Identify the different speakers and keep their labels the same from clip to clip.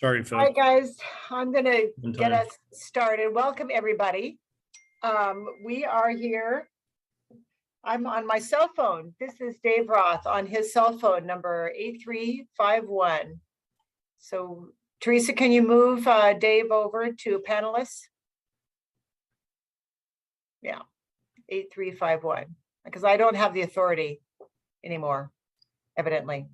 Speaker 1: Sorry, Phil.
Speaker 2: Hi, guys. I'm going to get us started. Welcome, everybody. We are here. I'm on my cell phone. This is Dave Roth on his cell phone, number 8351. So, Teresa, can you move Dave over to panelists? Yeah, 8351, because I don't have the authority anymore, evidently.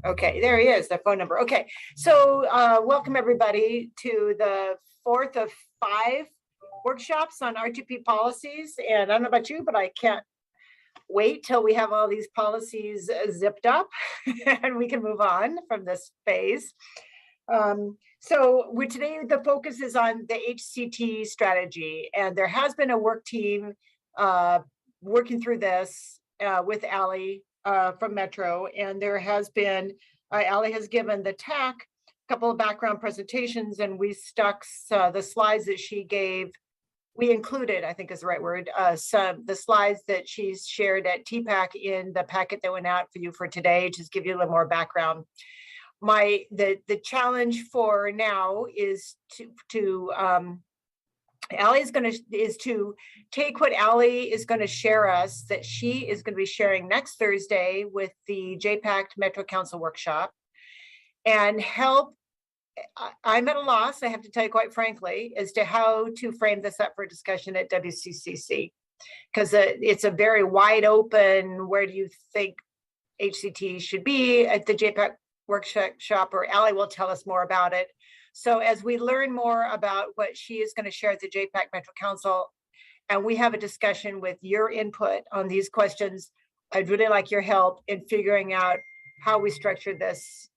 Speaker 2: Okay, there he is, the phone number. Okay, so welcome everybody to the fourth of 5 workshops on R2P policies. And I don't know about you, but I can't wait till we have all these policies zipped up and we can move on from this phase. So today the focus is on the HCT strategy, and there has been a work team working through this with Allie from Metro, and there has been, Allie has given the TAC a couple of background presentations, and we stuck the slides that she gave. We included, I think is the right word, the slides that she's shared at TPAC in the packet that went out for you for today, just give you a little more background. The challenge for now is to Allie is to take what Allie is going to share us, that she is going to be sharing next Thursday with the JPAC Metro Council workshop, and help. I'm at a loss, I have to tell you quite frankly, as to how to frame this up for discussion at WCCC, because it's a very wide open, where do you think HCT should be at the JPAC workshop, or Allie will tell us more about it. So as we learn more about what she is going to share at the JPAC Metro Council, and we have a discussion with your input on these questions, I'd really like your help in figuring out how we structure this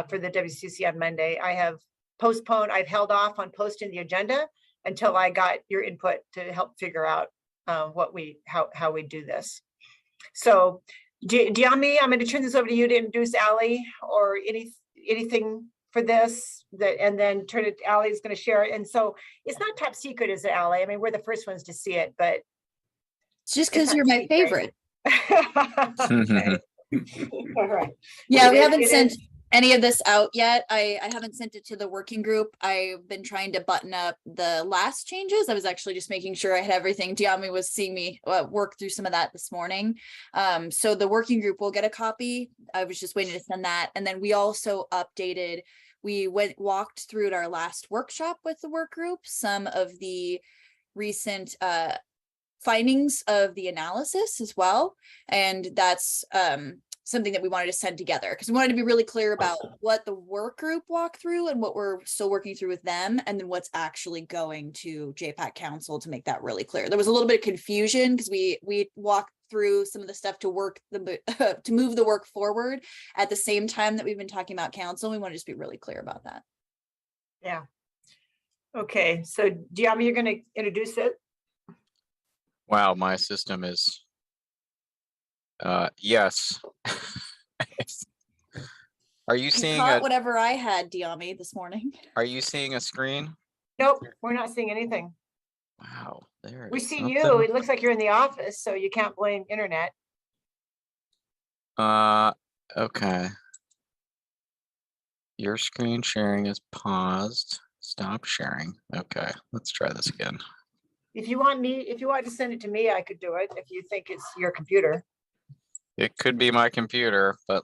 Speaker 2: for the WCC on Monday. I've held off on posting the agenda until I got your input to help figure out how we do this. So Diami, I'm going to turn this over to you to introduce Allie, or anything for this, and then turn it. Allie is going to share it, and so it's not top secret, is it, Allie? I mean, we're the first ones to see it, but
Speaker 3: it's just because you're my favorite.
Speaker 2: Okay. All right.
Speaker 3: Yeah, we haven't sent any of this out yet. I haven't sent it to the working group. I've been trying to button up the last changes. I was actually just making sure I had everything. Diami was seeing me work through some of that this morning. So the working group will get a copy. I was just waiting to send that. And then we also updated, we walked through at our last workshop with the work group some of the recent findings of the analysis as well. And that's something that we wanted to send together, because we wanted to be really clear about what the work group walked through and what we're still working through with them, and then what's actually going to JPAC Council to make that really clear. There was a little bit of confusion because we walked through some of the stuff to to move the work forward at the same time that we've been talking about council. We want to just be really clear about that.
Speaker 2: Yeah. Okay, so Diami, you're going to introduce it.
Speaker 4: Wow, my system is yes. Are you seeing
Speaker 3: whatever I had, Diami, this morning?
Speaker 4: Are you seeing a screen?
Speaker 2: Nope, we're not seeing anything.
Speaker 4: Wow, there.
Speaker 2: We see you. It looks like you're in the office, so you can't blame internet.
Speaker 4: Okay. Your screen sharing is paused. Stop sharing. Okay, let's try this again.
Speaker 2: If you want to send it to me, I could do it if you think it's your computer.
Speaker 4: It could be my computer, but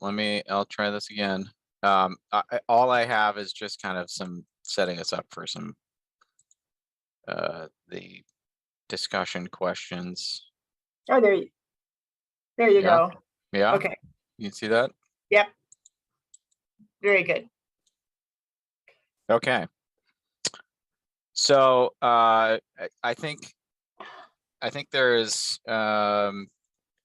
Speaker 4: I'll try this again. All I have is just kind of some setting us up for some the discussion questions.
Speaker 2: Oh, there you go.
Speaker 4: Yeah.
Speaker 2: Okay.
Speaker 4: You can see that?
Speaker 2: Yep. Very good.
Speaker 4: Okay. So I think there's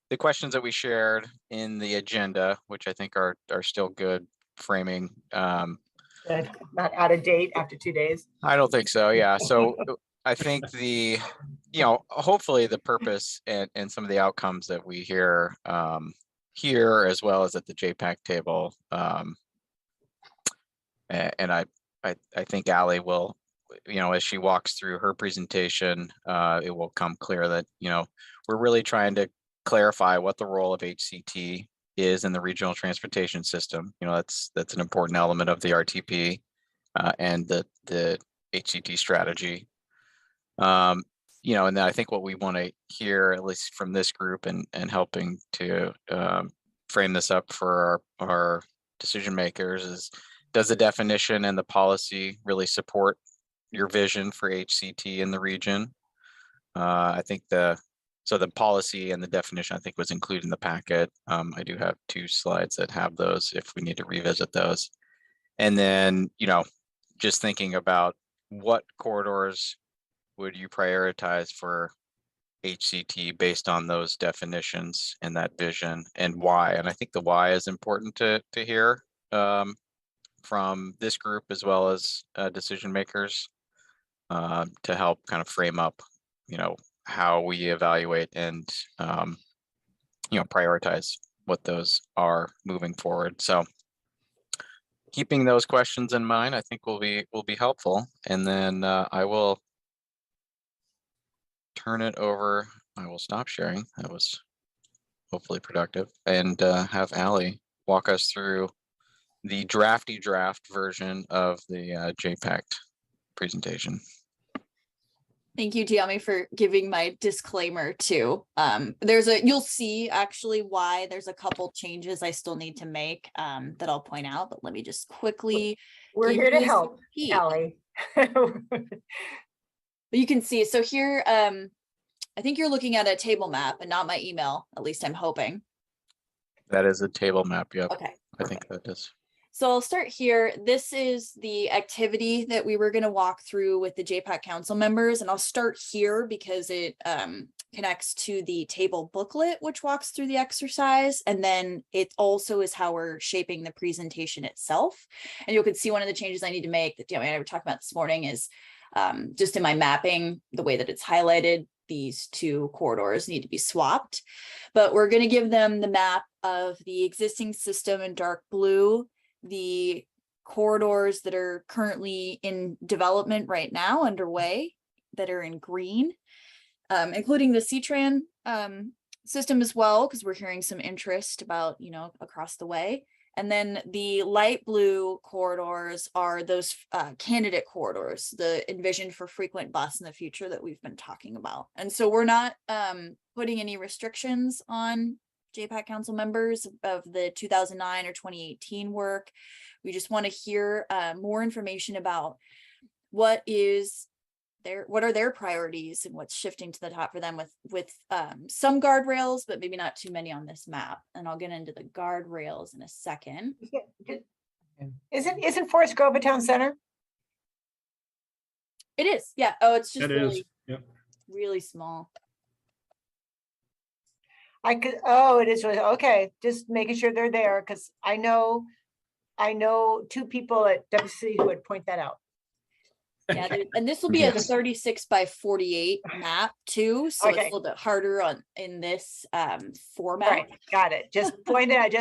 Speaker 4: the questions that we shared in the agenda, which I think are still good framing.
Speaker 2: Good. Not out of date after 2 days.
Speaker 4: I don't think so. Yeah. So I think hopefully the purpose and some of the outcomes that we hear here, as well as at the JPAC table, and I think Allie will as she walks through her presentation, it will come clear that, we're really trying to clarify what the role of HCT is in the regional transportation system. That's an important element of the RTP and the HCT strategy. And then I think what we want to hear, at least from this group and helping to frame this up for our decision makers, is, does the definition and the policy really support your vision for HCT in the region? I think the policy and the definition, I think, was included in the packet. I do have 2 slides that have those if we need to revisit those. And then, just thinking about what corridors would you prioritize for HCT based on those definitions and that vision, and why? And I think the why is important to hear from this group as well as decision makers to help kind of frame up, how we evaluate and prioritize what those are moving forward. So keeping those questions in mind, I think will be helpful. And then I will turn it over. I will stop sharing. That was hopefully productive, and have Allie walk us through the draft version of the JPAC presentation.
Speaker 3: Thank you, Tiami, for giving my disclaimer too. You'll see actually why there's a couple changes I still need to make that I'll point out, but let me just quickly.
Speaker 2: We're here to help, Allie.
Speaker 3: You can see, so here, I think you're looking at a table map and not my email, at least I'm hoping.
Speaker 4: That is a table map, yep.
Speaker 3: Okay.
Speaker 4: I think that is.
Speaker 3: So I'll start here. This is the activity that we were going to walk through with the JPAC council members. And I'll start here because it connects to the table booklet, which walks through the exercise. And then it also is how we're shaping the presentation itself. And you can see one of the changes I need to make that Tiami and I were talking about this morning is just in my mapping, the way that it's highlighted, these 2 corridors need to be swapped. But we're going to give them the map of the existing system in dark blue, the corridors that are currently in development right now, underway, that are in green, including the CTRAN system as well, because we're hearing some interest about, across the way. And then the light blue corridors are those candidate corridors, the envisioned for frequent bus in the future that we've been talking about. And so we're not putting any restrictions on JPAC council members of the 2009 or 2018 work. We just want to hear more information about what are their priorities and what's shifting to the top for them with some guardrails, but maybe not too many on this map. And I'll get into the guardrails in a second.
Speaker 2: Isn't Forest Grove a town center?
Speaker 3: It is, yeah. Oh, it's just really small.
Speaker 2: It is, okay, just making sure they're there, because I know 2 people at WC who would point that out.
Speaker 3: Yeah, and this will be a 36 by 48 map too, so it's a little bit harder in this format.
Speaker 2: Right, got it. Just point it out.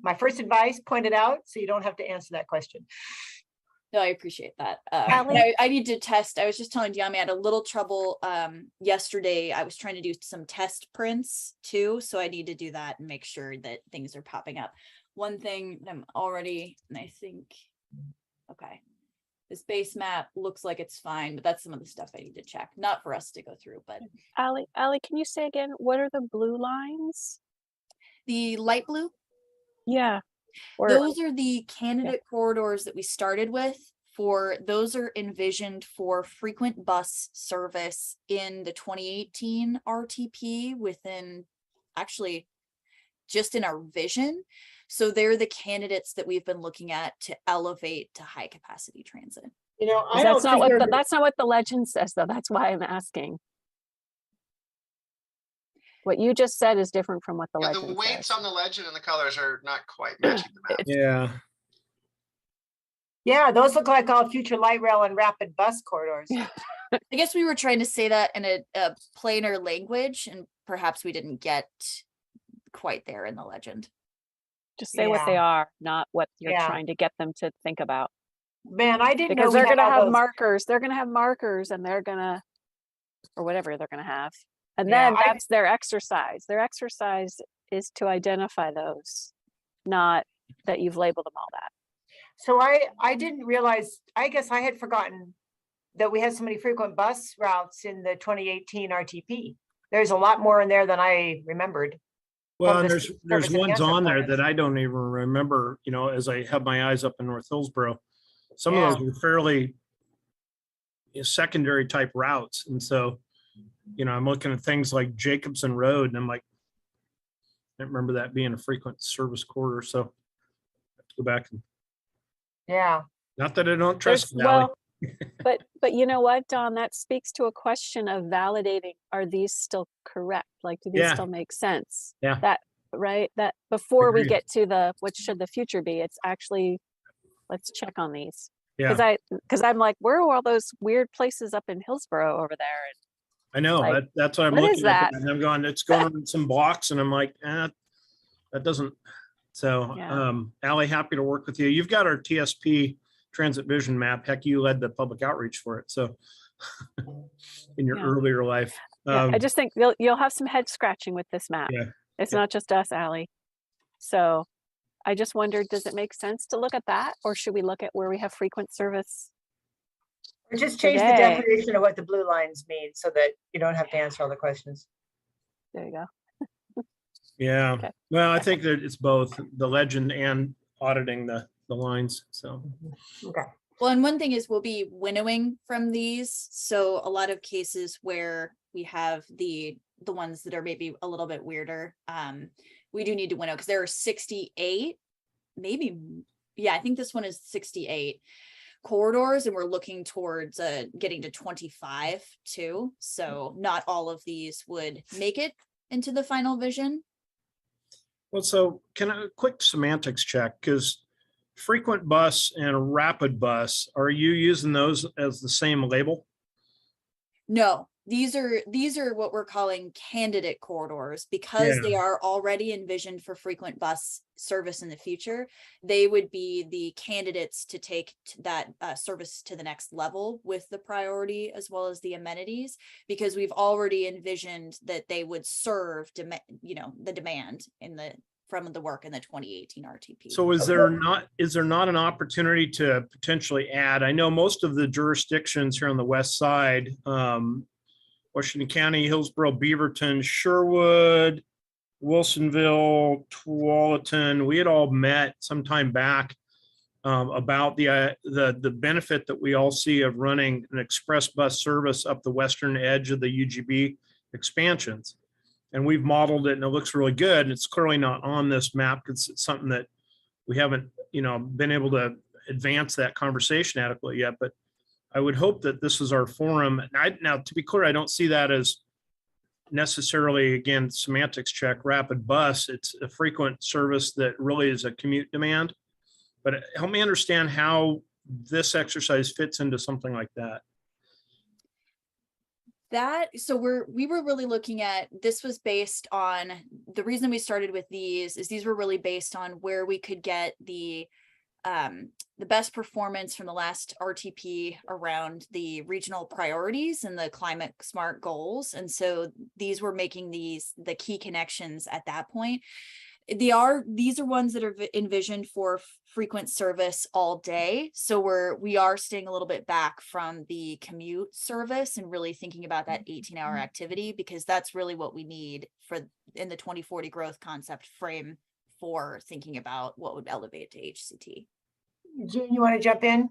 Speaker 2: My first advice, point it out so you don't have to answer that question.
Speaker 3: No, I appreciate that. I need to test. I was just telling Tiami I had a little trouble yesterday. I was trying to do some test prints too, so I need to do that and make sure that things are popping up. One thing I'm already, and I think, okay, this base map looks like it's fine, but that's some of the stuff I need to check. Not for us to go through, but.
Speaker 1: Allie, can you say again, what are the blue lines?
Speaker 3: The light blue?
Speaker 1: Yeah.
Speaker 3: Those are the candidate corridors that we started with. Those are envisioned for frequent bus service in the 2018 RTP within, actually, just in our vision. So they're the candidates that we've been looking at to elevate to high capacity transit.
Speaker 1: That's not what the legend says, though. That's why I'm asking. What you just said is different from what the legend says.
Speaker 5: The weights on the legend and the colors are not quite matching the map.
Speaker 6: Yeah.
Speaker 2: Yeah, those look like all future light rail and rapid bus corridors.
Speaker 3: I guess we were trying to say that in a plainer language, and perhaps we didn't get quite there in the legend.
Speaker 1: Just say what they are, not what you're trying to get them to think about.
Speaker 2: Man, I didn't know
Speaker 1: Because
Speaker 2: we
Speaker 1: they're
Speaker 2: had
Speaker 1: gonna
Speaker 2: all
Speaker 1: have
Speaker 2: those.
Speaker 1: markers, they're gonna have markers and they're gonna, or whatever they're gonna have. And
Speaker 2: Yeah,
Speaker 1: then that's their exercise. Their exercise is to identify those, not that you've labeled them all that.
Speaker 2: So I didn't realize, I guess I had forgotten that we had so many frequent bus routes in the 2018 RTP. There's a lot more in there than I remembered.
Speaker 6: Well,
Speaker 2: From
Speaker 6: and
Speaker 2: the
Speaker 6: there's
Speaker 2: service
Speaker 6: ones
Speaker 2: enhancement
Speaker 6: on there
Speaker 2: plans.
Speaker 6: that I don't even remember, you know, as I have my eyes up in North Hillsborough. Some
Speaker 2: Yeah.
Speaker 6: of those were fairly secondary type routes. And so, you know, I'm looking at things like Jacobson Road and I'm like, I don't remember that being a frequent service corridor. So I have to go back and,
Speaker 2: Yeah,
Speaker 6: not that I don't trust
Speaker 1: There's,
Speaker 6: Valley.
Speaker 1: well, but you know what, Don, that speaks to a question of validating, are these still correct? Like, do these
Speaker 6: Yeah.
Speaker 1: still make sense?
Speaker 6: Yeah.
Speaker 1: That, right, that before we
Speaker 6: Agreed.
Speaker 1: get to the, what should the future be, it's actually, let's check on these.
Speaker 6: Yeah,
Speaker 1: Because I'm like, where are all those weird places up in Hillsborough over there?
Speaker 6: I know.
Speaker 1: like,
Speaker 6: That's what I'm
Speaker 1: what is
Speaker 6: looking at.
Speaker 1: that?
Speaker 6: And I'm going, it's going on some blocks and I'm like, that doesn't. So,
Speaker 1: Yeah.
Speaker 6: Ally, happy to work with you. You've got our TSP transit vision map. Heck, you led the public outreach for it. So in your
Speaker 1: Yeah.
Speaker 6: earlier life.
Speaker 1: Yeah, I just think you'll have some head scratching with this map.
Speaker 6: Yeah.
Speaker 1: It's
Speaker 6: Yeah.
Speaker 1: not just us, Ally. So I just wondered, does it make sense to look at that, or should we look at where we have frequent service?
Speaker 2: or just change the
Speaker 1: Today.
Speaker 2: definition of what the blue lines mean so that you don't have to answer all the questions.
Speaker 1: There you go.
Speaker 6: Yeah.
Speaker 1: Okay.
Speaker 6: Well, I think that it's both the legend and auditing the lines. So,
Speaker 2: Okay.
Speaker 3: Well, and one thing is we'll be winnowing from these. So a lot of cases where we have the ones that are maybe a little bit weirder, we do need to winnow because there are 68, maybe, yeah, I think this one is 68 corridors, and we're looking towards getting to 25 too. So not all of these would make it into the final vision.
Speaker 6: well, so can I quick semantics check? Because frequent bus and rapid bus, are you using those as the same label?
Speaker 3: No, these are what we're calling candidate corridors because they are already envisioned for frequent bus service in the future. They would be the candidates to take that service to the next level with the priority as well as the amenities, because we've already envisioned that they would serve the demand from the work in the 2018 RTP.
Speaker 6: So is there not an opportunity to potentially add? I know most of the jurisdictions here on the west side, Washington County, Hillsborough, Beaverton, Sherwood, Wilsonville, Tualatin, we had all met some time back about the benefit that we all see of running an express bus service up the western edge of the UGB expansions. And we've modeled it and it looks really good. And it's clearly not on this map because it's something that we haven't, been able to advance that conversation adequately yet. But I would hope that this is our forum. Now, to be clear, I don't see that as necessarily, again, semantics check, rapid bus. It's a frequent service that really is a commute demand. But help me understand how this exercise fits into something like that.
Speaker 3: So we were really looking at, this was based on, the reason we started with these is these were really based on where we could get the best performance from the last RTP around the regional priorities and the climate smart goals. And so these were making these the key connections at that point. These are ones that are envisioned for frequent service all day. So we are staying a little bit back from the commute service and really thinking about that 18-hour activity, because that's really what we need in the 2040 growth concept frame for thinking about what would elevate to HCT.
Speaker 2: Jean, you want to jump in?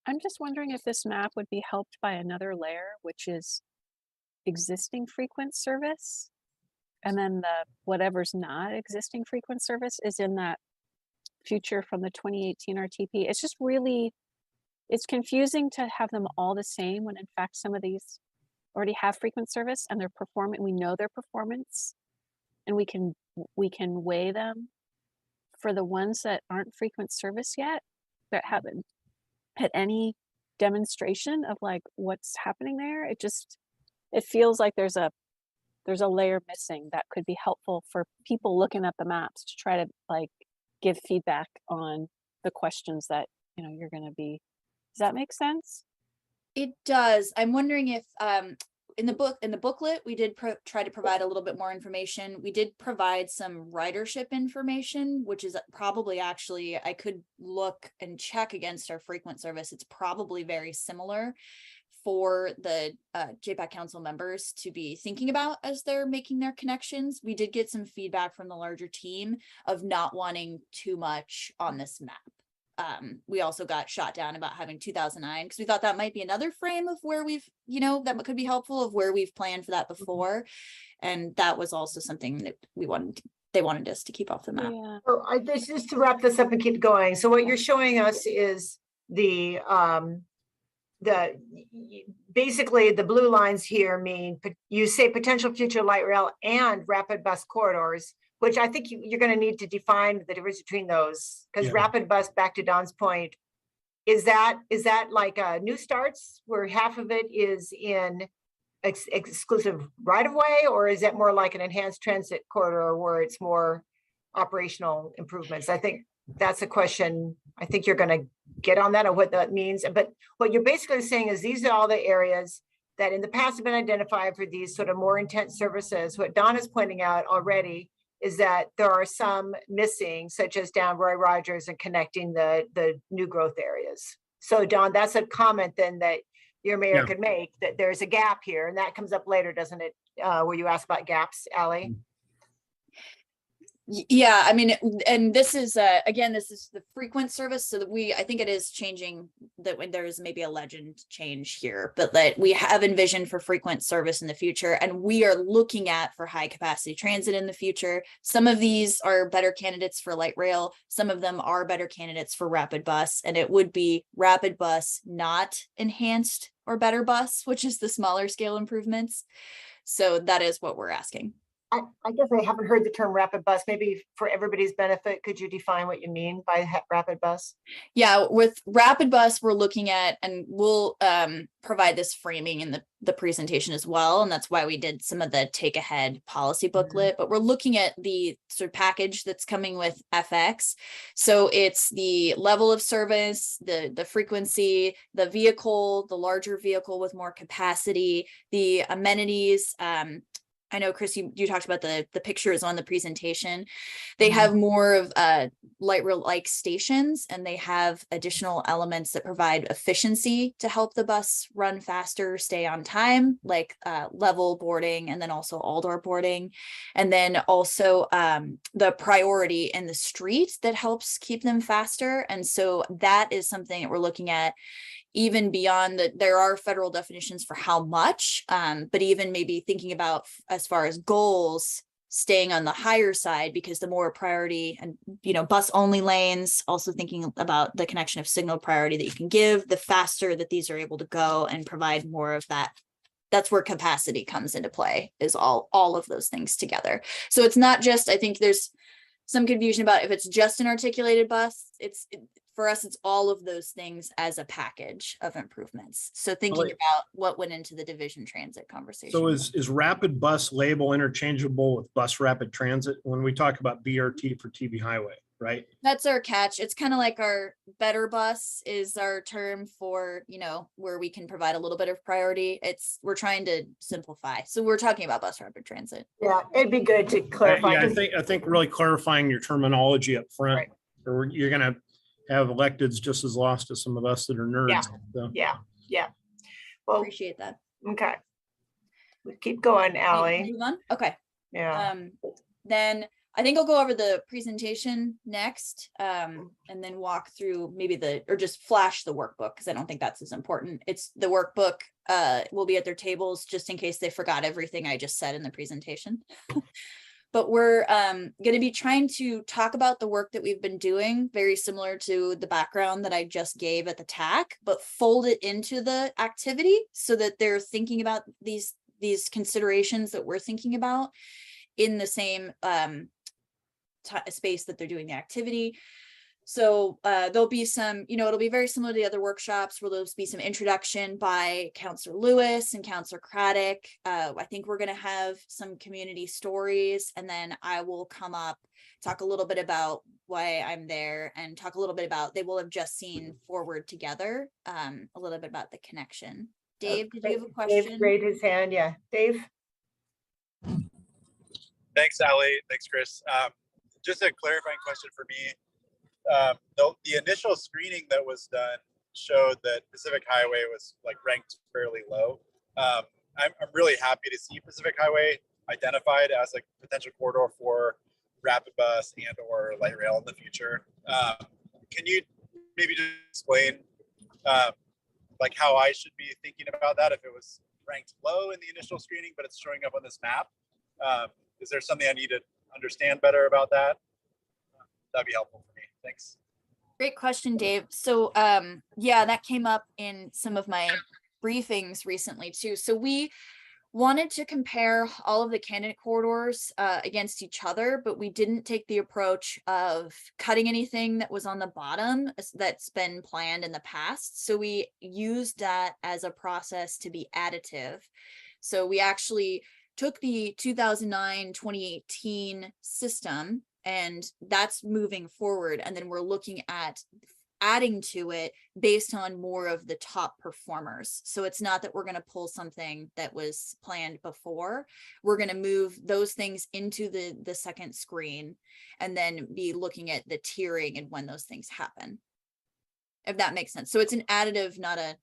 Speaker 1: I'm just wondering if this map would be helped by another layer, which is existing frequent service. And then whatever's not existing frequent service is in that future from the 2018 RTP. It's just really, it's confusing to have them all the same when in fact some of these already have frequent service and they're performing, we know their performance, and we can weigh them. For the ones that aren't frequent service yet, that haven't had any demonstration of like what's happening there, it feels like there's a layer missing that could be helpful for people looking at the maps to try to like give feedback on the questions that, you know, you're going to be, does that make sense?
Speaker 3: It does. I'm wondering if in the booklet, we did try to provide a little bit more information. We did provide some ridership information, which is probably actually, I could look and check against our frequent service. It's probably very similar for the JPAC council members to be thinking about as they're making their connections. We did get some feedback from the larger team of not wanting too much on this map. We also got shot down about having 2009 because we thought that might be another frame of where we've, you know, that could be helpful of where we've planned for that before. And that was also something that they wanted us to keep off the map.
Speaker 1: Yeah.
Speaker 2: So just to wrap this up and keep going. So what you're showing us is basically the blue lines here mean, you say potential future light rail and rapid bus corridors, which I think you're going to need to define the difference between those, because
Speaker 6: Yeah.
Speaker 2: rapid bus, back to Don's point, is that like new starts where half of it is in exclusive right of way, or is it more like an enhanced transit corridor where it's more operational improvements? I think that's a question I think you're going to get on that, or what that means. But what you're basically saying is these are all the areas that in the past have been identified for these sort of more intense services. What Don is pointing out already is that there are some missing, such as down Roy Rogers and connecting the new growth areas. So Don, that's a comment then that your mayor
Speaker 6: Yeah.
Speaker 2: could make, that there's a gap here, and that comes up later, doesn't it? Where you asked about gaps, Ally?
Speaker 3: Yeah, I mean, and this is again, this is the frequent service, so that I think it is changing, that when there is maybe a legend change here, but that we have envisioned for frequent service in the future, and we are looking at for high capacity transit in the future. Some of these are better candidates for light rail, some of them are better candidates for rapid bus, and it would be rapid bus, not enhanced or better bus, which is the smaller scale improvements. So that is what we're asking.
Speaker 2: I guess I haven't heard the term rapid bus. Maybe for everybody's benefit, could you define what you mean by rapid bus?
Speaker 3: Yeah, with rapid bus, we're looking at, and we'll provide this framing in the presentation as well. And that's why we did some of the take ahead policy booklet, but we're looking at the sort of package that's coming with FX. So it's the level of service, the frequency, the vehicle, the larger vehicle with more capacity, the amenities. I know, Chris, you talked about the pictures on the presentation. They have more of light rail like stations, and they have additional elements that provide efficiency to help the bus run faster, stay on time, like level boarding, and then also all door boarding. And then also the priority in the street that helps keep them faster. And so that is something that we're looking at. Even beyond that, there are federal definitions for how much, but even maybe thinking about as far as goals, staying on the higher side, because the more priority and, you know, bus only lanes, also thinking about the connection of signal priority that you can give, the faster that these are able to go and provide more of that. That's where capacity comes into play, is all of those things together. So it's not just, I think there's some confusion about if it's just an articulated bus. For us, it's all of those things as a package of improvements. So thinking about what went into the division transit conversation.
Speaker 6: So is rapid bus label interchangeable with bus rapid transit when we talk about BRT for TB highway, right?
Speaker 3: That's our catch. It's kind of like our better bus is our term for, you know, where we can provide a little bit of priority. We're trying to simplify. So we're talking about bus rapid transit.
Speaker 2: Yeah, it'd be good to clarify.
Speaker 6: I think really clarifying your terminology up front,
Speaker 2: Right.
Speaker 6: or you're going to have electeds just as lost as some of us that are nerds. So.
Speaker 2: Yeah. Well,
Speaker 3: Appreciate that.
Speaker 2: okay. We keep going, Ally.
Speaker 3: Move on? Okay.
Speaker 2: Yeah.
Speaker 3: Then I think I'll go over the presentation next, and then walk through maybe or just flash the workbook, because I don't think that's as important. It's the workbook will be at their tables just in case they forgot everything I just said in the presentation. But we're going to be trying to talk about the work that we've been doing, very similar to the background that I just gave at the TAC, but fold it into the activity so that they're thinking about these considerations that we're thinking about in the same space that they're doing the activity. So there'll be some, it'll be very similar to the other workshops where there'll be some introduction by Counselor Lewis and Counselor Craddock. I think we're going to have some community stories, and then I will come up, talk a little bit about why I'm there, and talk a little bit about, they will have just seen Forward Together, a little bit about the connection. Dave, did you have a question?
Speaker 2: Dave raised his hand. Yeah, Dave.
Speaker 7: Thanks, Ally. Thanks, Chris. Just a clarifying question for me. The initial screening that was done showed that Pacific Highway was like ranked fairly low. I'm really happy to see Pacific Highway identified as a potential corridor for rapid bus and or light rail in the future. Can you maybe just explain like how I should be thinking about that if it was ranked low in the initial screening, but it's showing up on this map? Is there something I need to understand better about that? That'd be helpful for me. Thanks.
Speaker 3: Great question, Dave. So yeah, that came up in some of my briefings recently too. So we wanted to compare all of the candidate corridors against each other, but we didn't take the approach of cutting anything that was on the bottom that's been planned in the past. So we used that as a process to be additive. So we actually took the 2009-2018 system, and that's moving forward. And then we're looking at adding to it based on more of the top performers. So it's not that we're going to pull something that was planned before. We're going to move those things into the second screen and then be looking at the tiering and when those things happen, if that makes sense. So it's an additive, not a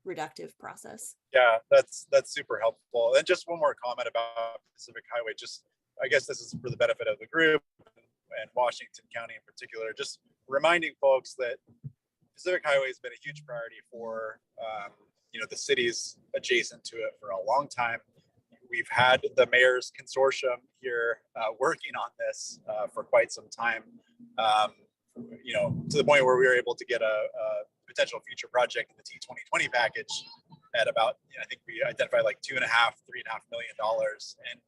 Speaker 3: reductive process.
Speaker 7: Yeah, that's super helpful. And just one more comment about Pacific Highway. Just, I guess this is for the benefit of the group and Washington County in particular, just reminding folks that Pacific Highway has been a huge priority for the cities adjacent to it for a long time. We've had the mayor's consortium here working on this for quite some time, to the point where we were able to get a potential future project in the T2020 package at about, I think we identified like $2.5–3.5 million. And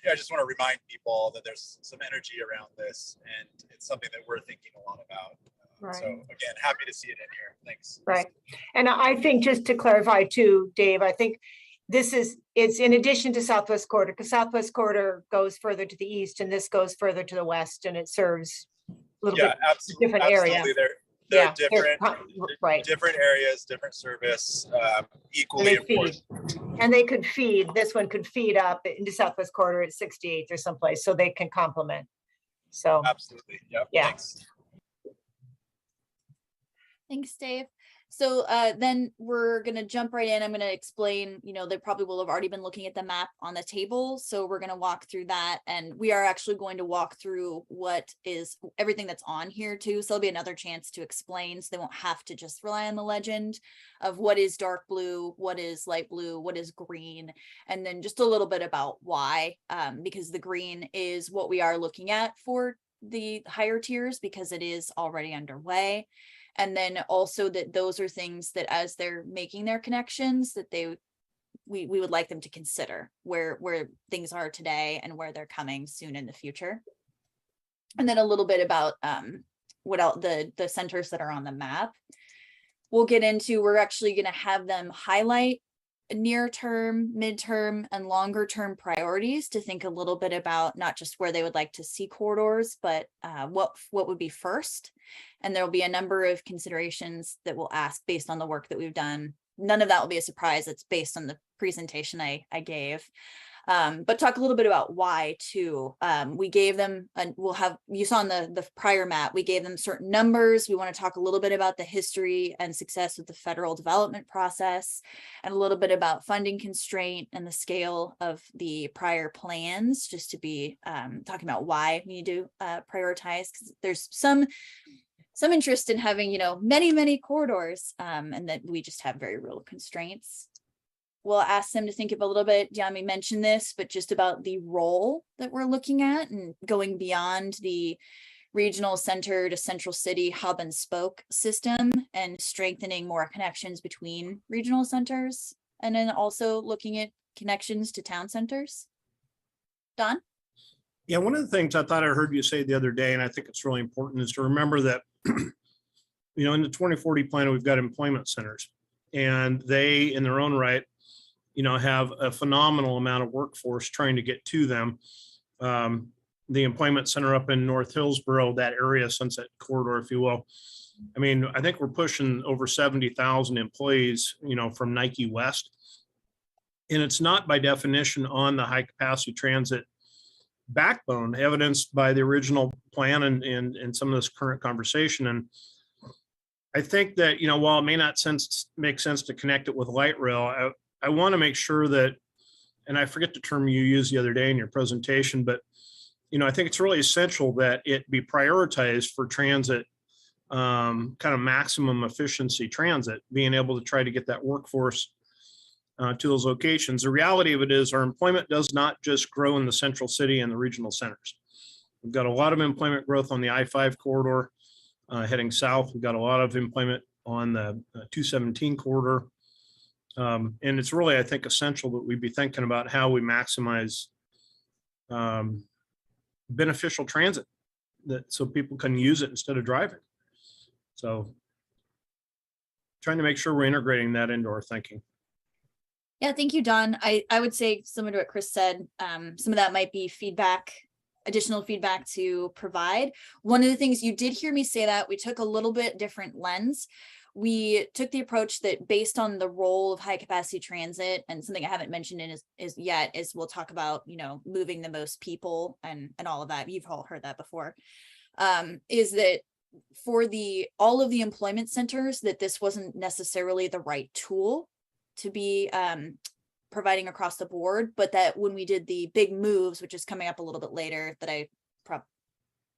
Speaker 7: I just want to remind people that there's some energy around this, and it's something that we're thinking a lot about.
Speaker 2: Right.
Speaker 7: So again, happy to see it in here. Thanks.
Speaker 2: Right. And I think just to clarify too, Dave, I think it's in addition to Southwest Corridor, because Southwest Corridor goes further to the east and this goes further to the west, and it serves a little bit different area.
Speaker 7: Absolutely. They're different,
Speaker 2: right.
Speaker 7: Different areas, different service, equally important.
Speaker 2: And they could feed, this one could feed up into Southwest Corridor at 68th or someplace, so they can complement. So
Speaker 7: absolutely. Yep.
Speaker 2: Yeah.
Speaker 3: Thanks, Dave. So then we're going to jump right in. I'm going to explain, they probably will have already been looking at the map on the table. So we're going to walk through that. And we are actually going to walk through what is everything that's on here too. So there'll be another chance to explain, so they won't have to just rely on the legend of what is dark blue, what is light blue, what is green, and then just a little bit about why, because the green is what we are looking at for the higher tiers because it is already underway. And then also that those are things that as they're making their connections that we would like them to consider where things are today and where they're coming soon in the future. And then a little bit about what else the centers that are on the map. We'll get into, we're actually going to have them highlight near term, midterm, and longer term priorities to think a little bit about not just where they would like to see corridors, but what would be first. And there'll be a number of considerations that we'll ask based on the work that we've done. None of that will be a surprise. It's based on the presentation I gave. But talk a little bit about why too. We gave them, you saw on the prior map, we gave them certain numbers. We want to talk a little bit about the history and success of the federal development process, and a little bit about funding constraint and the scale of the prior plans, just to be talking about why we need to prioritize, because there's some interest in having, many corridors, and that we just have very real constraints. We'll ask them to think of a little bit, Yami mentioned this, but just about the role that we're looking at and going beyond the regional center to central city hub and spoke system and strengthening more connections between regional centers. And then also looking at connections to town centers. Don?
Speaker 6: Yeah, one of the things I thought I heard you say the other day, and I think it's really important, is to remember that, in the 2040 plan, we've got employment centers. And they, in their own right, have a phenomenal amount of workforce trying to get to them. The employment center up in North Hillsborough, that area, Sunset Corridor, if you will. I mean, I think we're pushing over 70,000 employees, from Nike West. And it's not by definition on the high capacity transit backbone, evidenced by the original plan and some of this current conversation. And I think that, while it may not make sense to connect it with light rail, I want to make sure that, and I forget the term you used the other day in your presentation, but, I think it's really essential that it be prioritized for transit, kind of maximum efficiency transit, being able to try to get that workforce to those locations. The reality of it is our employment does not just grow in the central city and the regional centers. We've got a lot of employment growth on the I-5 corridor heading south. We've got a lot of employment on the 217 corridor. And it's really, I think, essential that we be thinking about how we maximize beneficial transit so people can use it instead of driving. So trying to make sure we're integrating that into our thinking.
Speaker 3: Yeah, thank you, Don. I would say similar to what Chris said, some of that might be feedback, additional feedback to provide. One of the things you did hear me say that we took a little bit different lens. We took the approach that based on the role of high capacity transit, and something I haven't mentioned is we'll talk about, moving the most people and all of that. You've all heard that before. Is that for all of the employment centers, that this wasn't necessarily the right tool to be providing across the board, but that when we did the big moves, which is coming up a little bit later, that I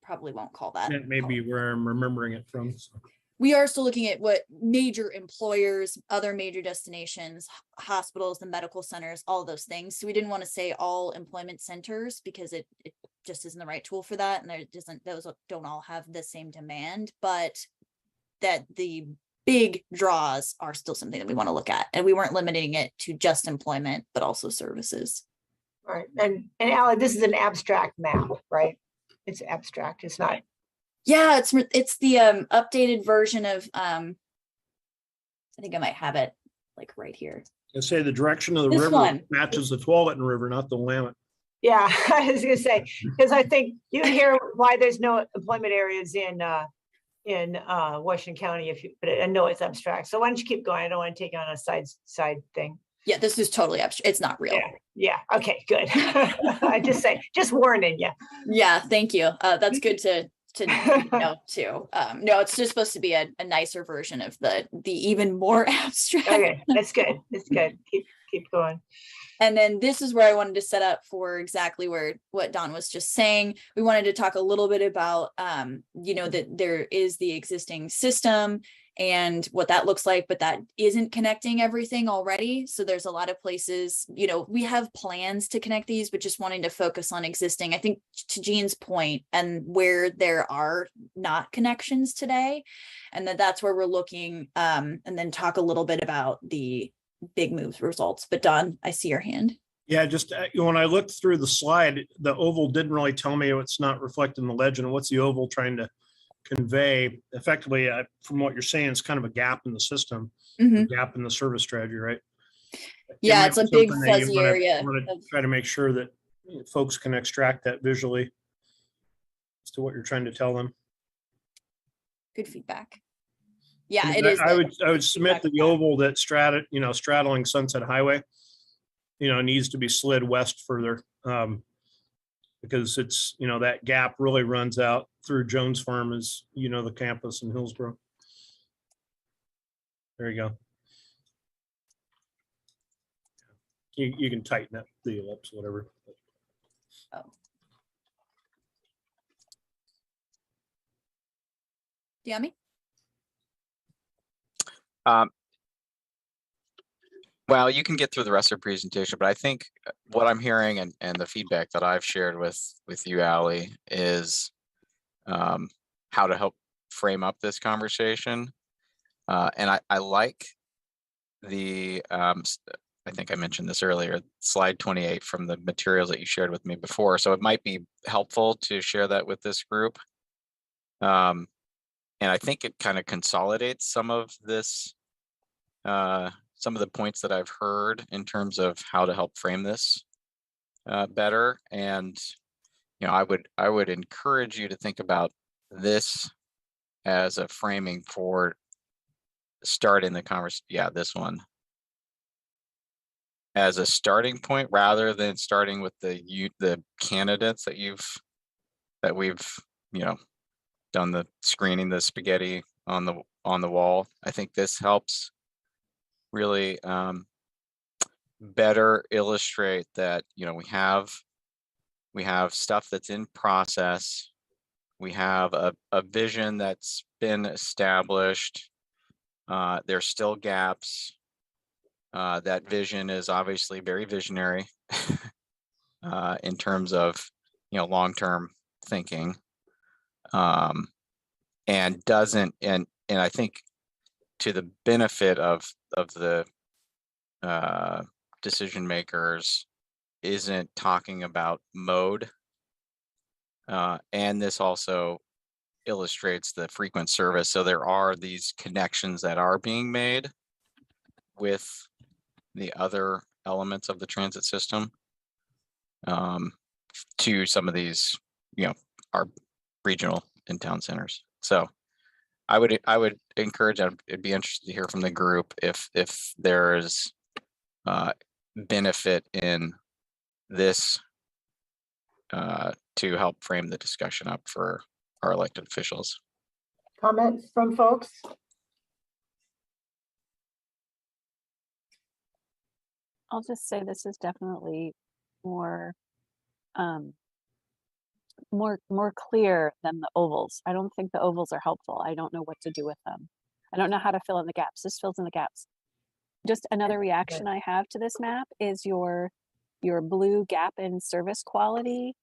Speaker 3: probably won't call that.
Speaker 6: That may be where I'm remembering it from. So.
Speaker 3: We are still looking at what major employers, other major destinations, hospitals, the medical centers, all those things. So we didn't want to say all employment centers because it just isn't the right tool for that. And those don't all have the same demand, but that the big draws are still something that we want to look at. And we weren't limiting it to just employment, but also services.
Speaker 2: All right. And Allie, this is an abstract map, right? It's abstract. It's not.
Speaker 3: Yeah, it's the updated version of I think I might have it like right here.
Speaker 6: I say the direction of the
Speaker 3: This
Speaker 6: river
Speaker 3: one.
Speaker 6: matches the Tualatin River, not the Willamette.
Speaker 2: Yeah, I was gonna say, because I think you hear why there's no employment areas in Washington County, but I know it's abstract. So why don't you keep going? I don't want to take on a side thing.
Speaker 3: Yeah, this is totally abstract. It's not real.
Speaker 2: Yeah. Okay, good. I just warning you.
Speaker 3: Yeah, thank you. That's good to know too. No, it's just supposed to be a nicer version of the even more abstract.
Speaker 2: Okay, that's good. That's good. Keep going.
Speaker 3: And then this is where I wanted to set up for exactly what Don was just saying. We wanted to talk a little bit about, that there is the existing system and what that looks like, but that isn't connecting everything already. So there's a lot of places, we have plans to connect these, but just wanting to focus on existing, I think to Jean's point, and where there are not connections today. And that's where we're looking, and then talk a little bit about the big moves results. But Don, I see your hand.
Speaker 6: Yeah, just when I looked through the slide, the oval didn't really tell me it's not reflected in the legend. What's the oval trying to convey? Effectively, from what you're saying, it's kind of a gap in the system, a gap in the service strategy, right?
Speaker 3: Yeah, it's a big fuzzy
Speaker 6: wanna
Speaker 3: area.
Speaker 6: Try to make sure that folks can extract that visually as to what you're trying to tell them.
Speaker 3: Good feedback. Yeah,
Speaker 6: I mean,
Speaker 3: it is.
Speaker 6: I would submit that the oval that straddling Sunset Highway, needs to be slid west further, because it's, that gap really runs out through Jones Farm, as the campus in Hillsborough. There you go. You can tighten up the ellipse, whatever.
Speaker 3: Oh. Yummy.
Speaker 4: Well, you can get through the rest of the presentation, but I think what I'm hearing and the feedback that I've shared with you, Allie, is how to help frame up this conversation. And I like the, I I think I mentioned this earlier, slide 28 from the materials that you shared with me before. So it might be helpful to share that with this group. And I think it kind of consolidates some of this, some of the points that I've heard in terms of how to help frame this better. And, I would encourage you to think about this as a framing for starting the conversation. Yeah, this one as a starting point rather than starting with the candidates that we've done the screening, the spaghetti on the wall. I think this helps really better illustrate that we have stuff that's in process. We have a vision that's been established. There's still gaps. That vision is obviously very visionary in terms of long-term thinking, and doesn't and I think to the benefit of the decision makers isn't talking about mode, and this also illustrates the frequent service. So there are these connections that are being made with the other elements of the transit system to some of these, our regional and town centers. So I would encourage, I'd be interested to hear from the group if there's benefit in this to help frame the discussion up for our elected officials.
Speaker 2: Comments from folks?
Speaker 1: I'll just say this is definitely more more clear than the ovals. I don't think the ovals are helpful. I don't know what to do with them. I don't know how to fill in the gaps. This fills in the gaps. Just another reaction I have to this map is your blue gap in service quality.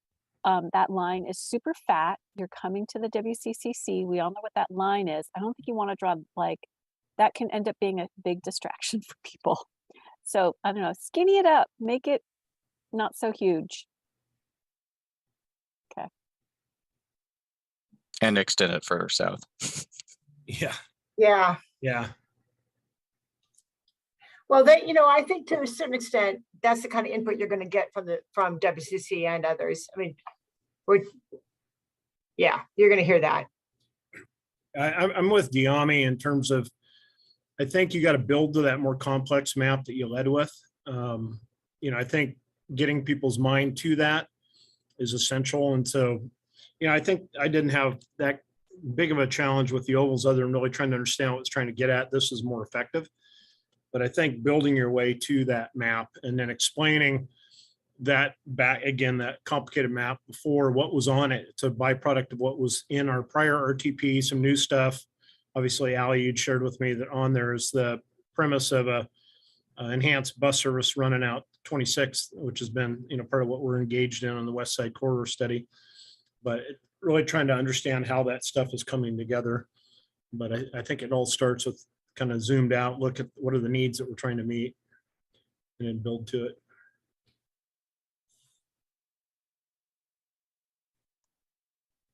Speaker 1: That line is super fat. You're coming to the WCCC. We all know what that line is. I don't think you want to draw, like, that can end up being a big distraction for people. So I don't know, skinny it up, make it not so huge. Okay.
Speaker 4: And extend it further south.
Speaker 6: Yeah,
Speaker 2: Yeah.
Speaker 6: yeah.
Speaker 2: Well, I think to a certain extent, that's the kind of input you're going to get from WCC and others. I mean, you're going to hear that.
Speaker 6: I'm with Diami in terms of, I think you got to build to that more complex map that you led with. I think getting people's mind to that is essential. And so, I think I didn't have that big of a challenge with the ovals other than really trying to understand what it's trying to get at. This is more effective. But I think building your way to that map and then explaining that back again, that complicated map before, what was on it. It's a byproduct of what was in our prior RTP, some new stuff. Obviously, Ali, you'd shared with me that on there is the premise of a enhanced bus service running out 26th, which has been part of what we're engaged in on the West Side Corridor study. But really trying to understand how that stuff is coming together. But I think it all starts with kind of zoomed out, look at what are the needs that we're trying to meet and then build to it.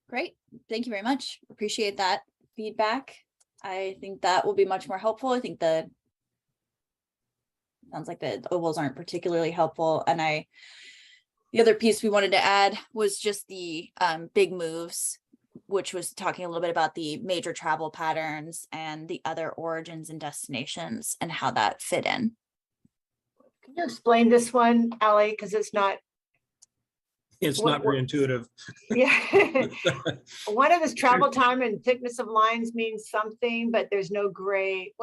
Speaker 3: Great. Thank you very much. Appreciate that feedback. I think that will be much more helpful. I think sounds like the ovals aren't particularly helpful. And the other piece we wanted to add was just the big moves, which was talking a little bit about the major travel patterns and the other origins and destinations and how that fit in.
Speaker 2: Can you explain this one, Ali? Because it's not
Speaker 6: very intuitive.
Speaker 2: Yeah. One of this travel time and thickness of lines means something, but there's no gray.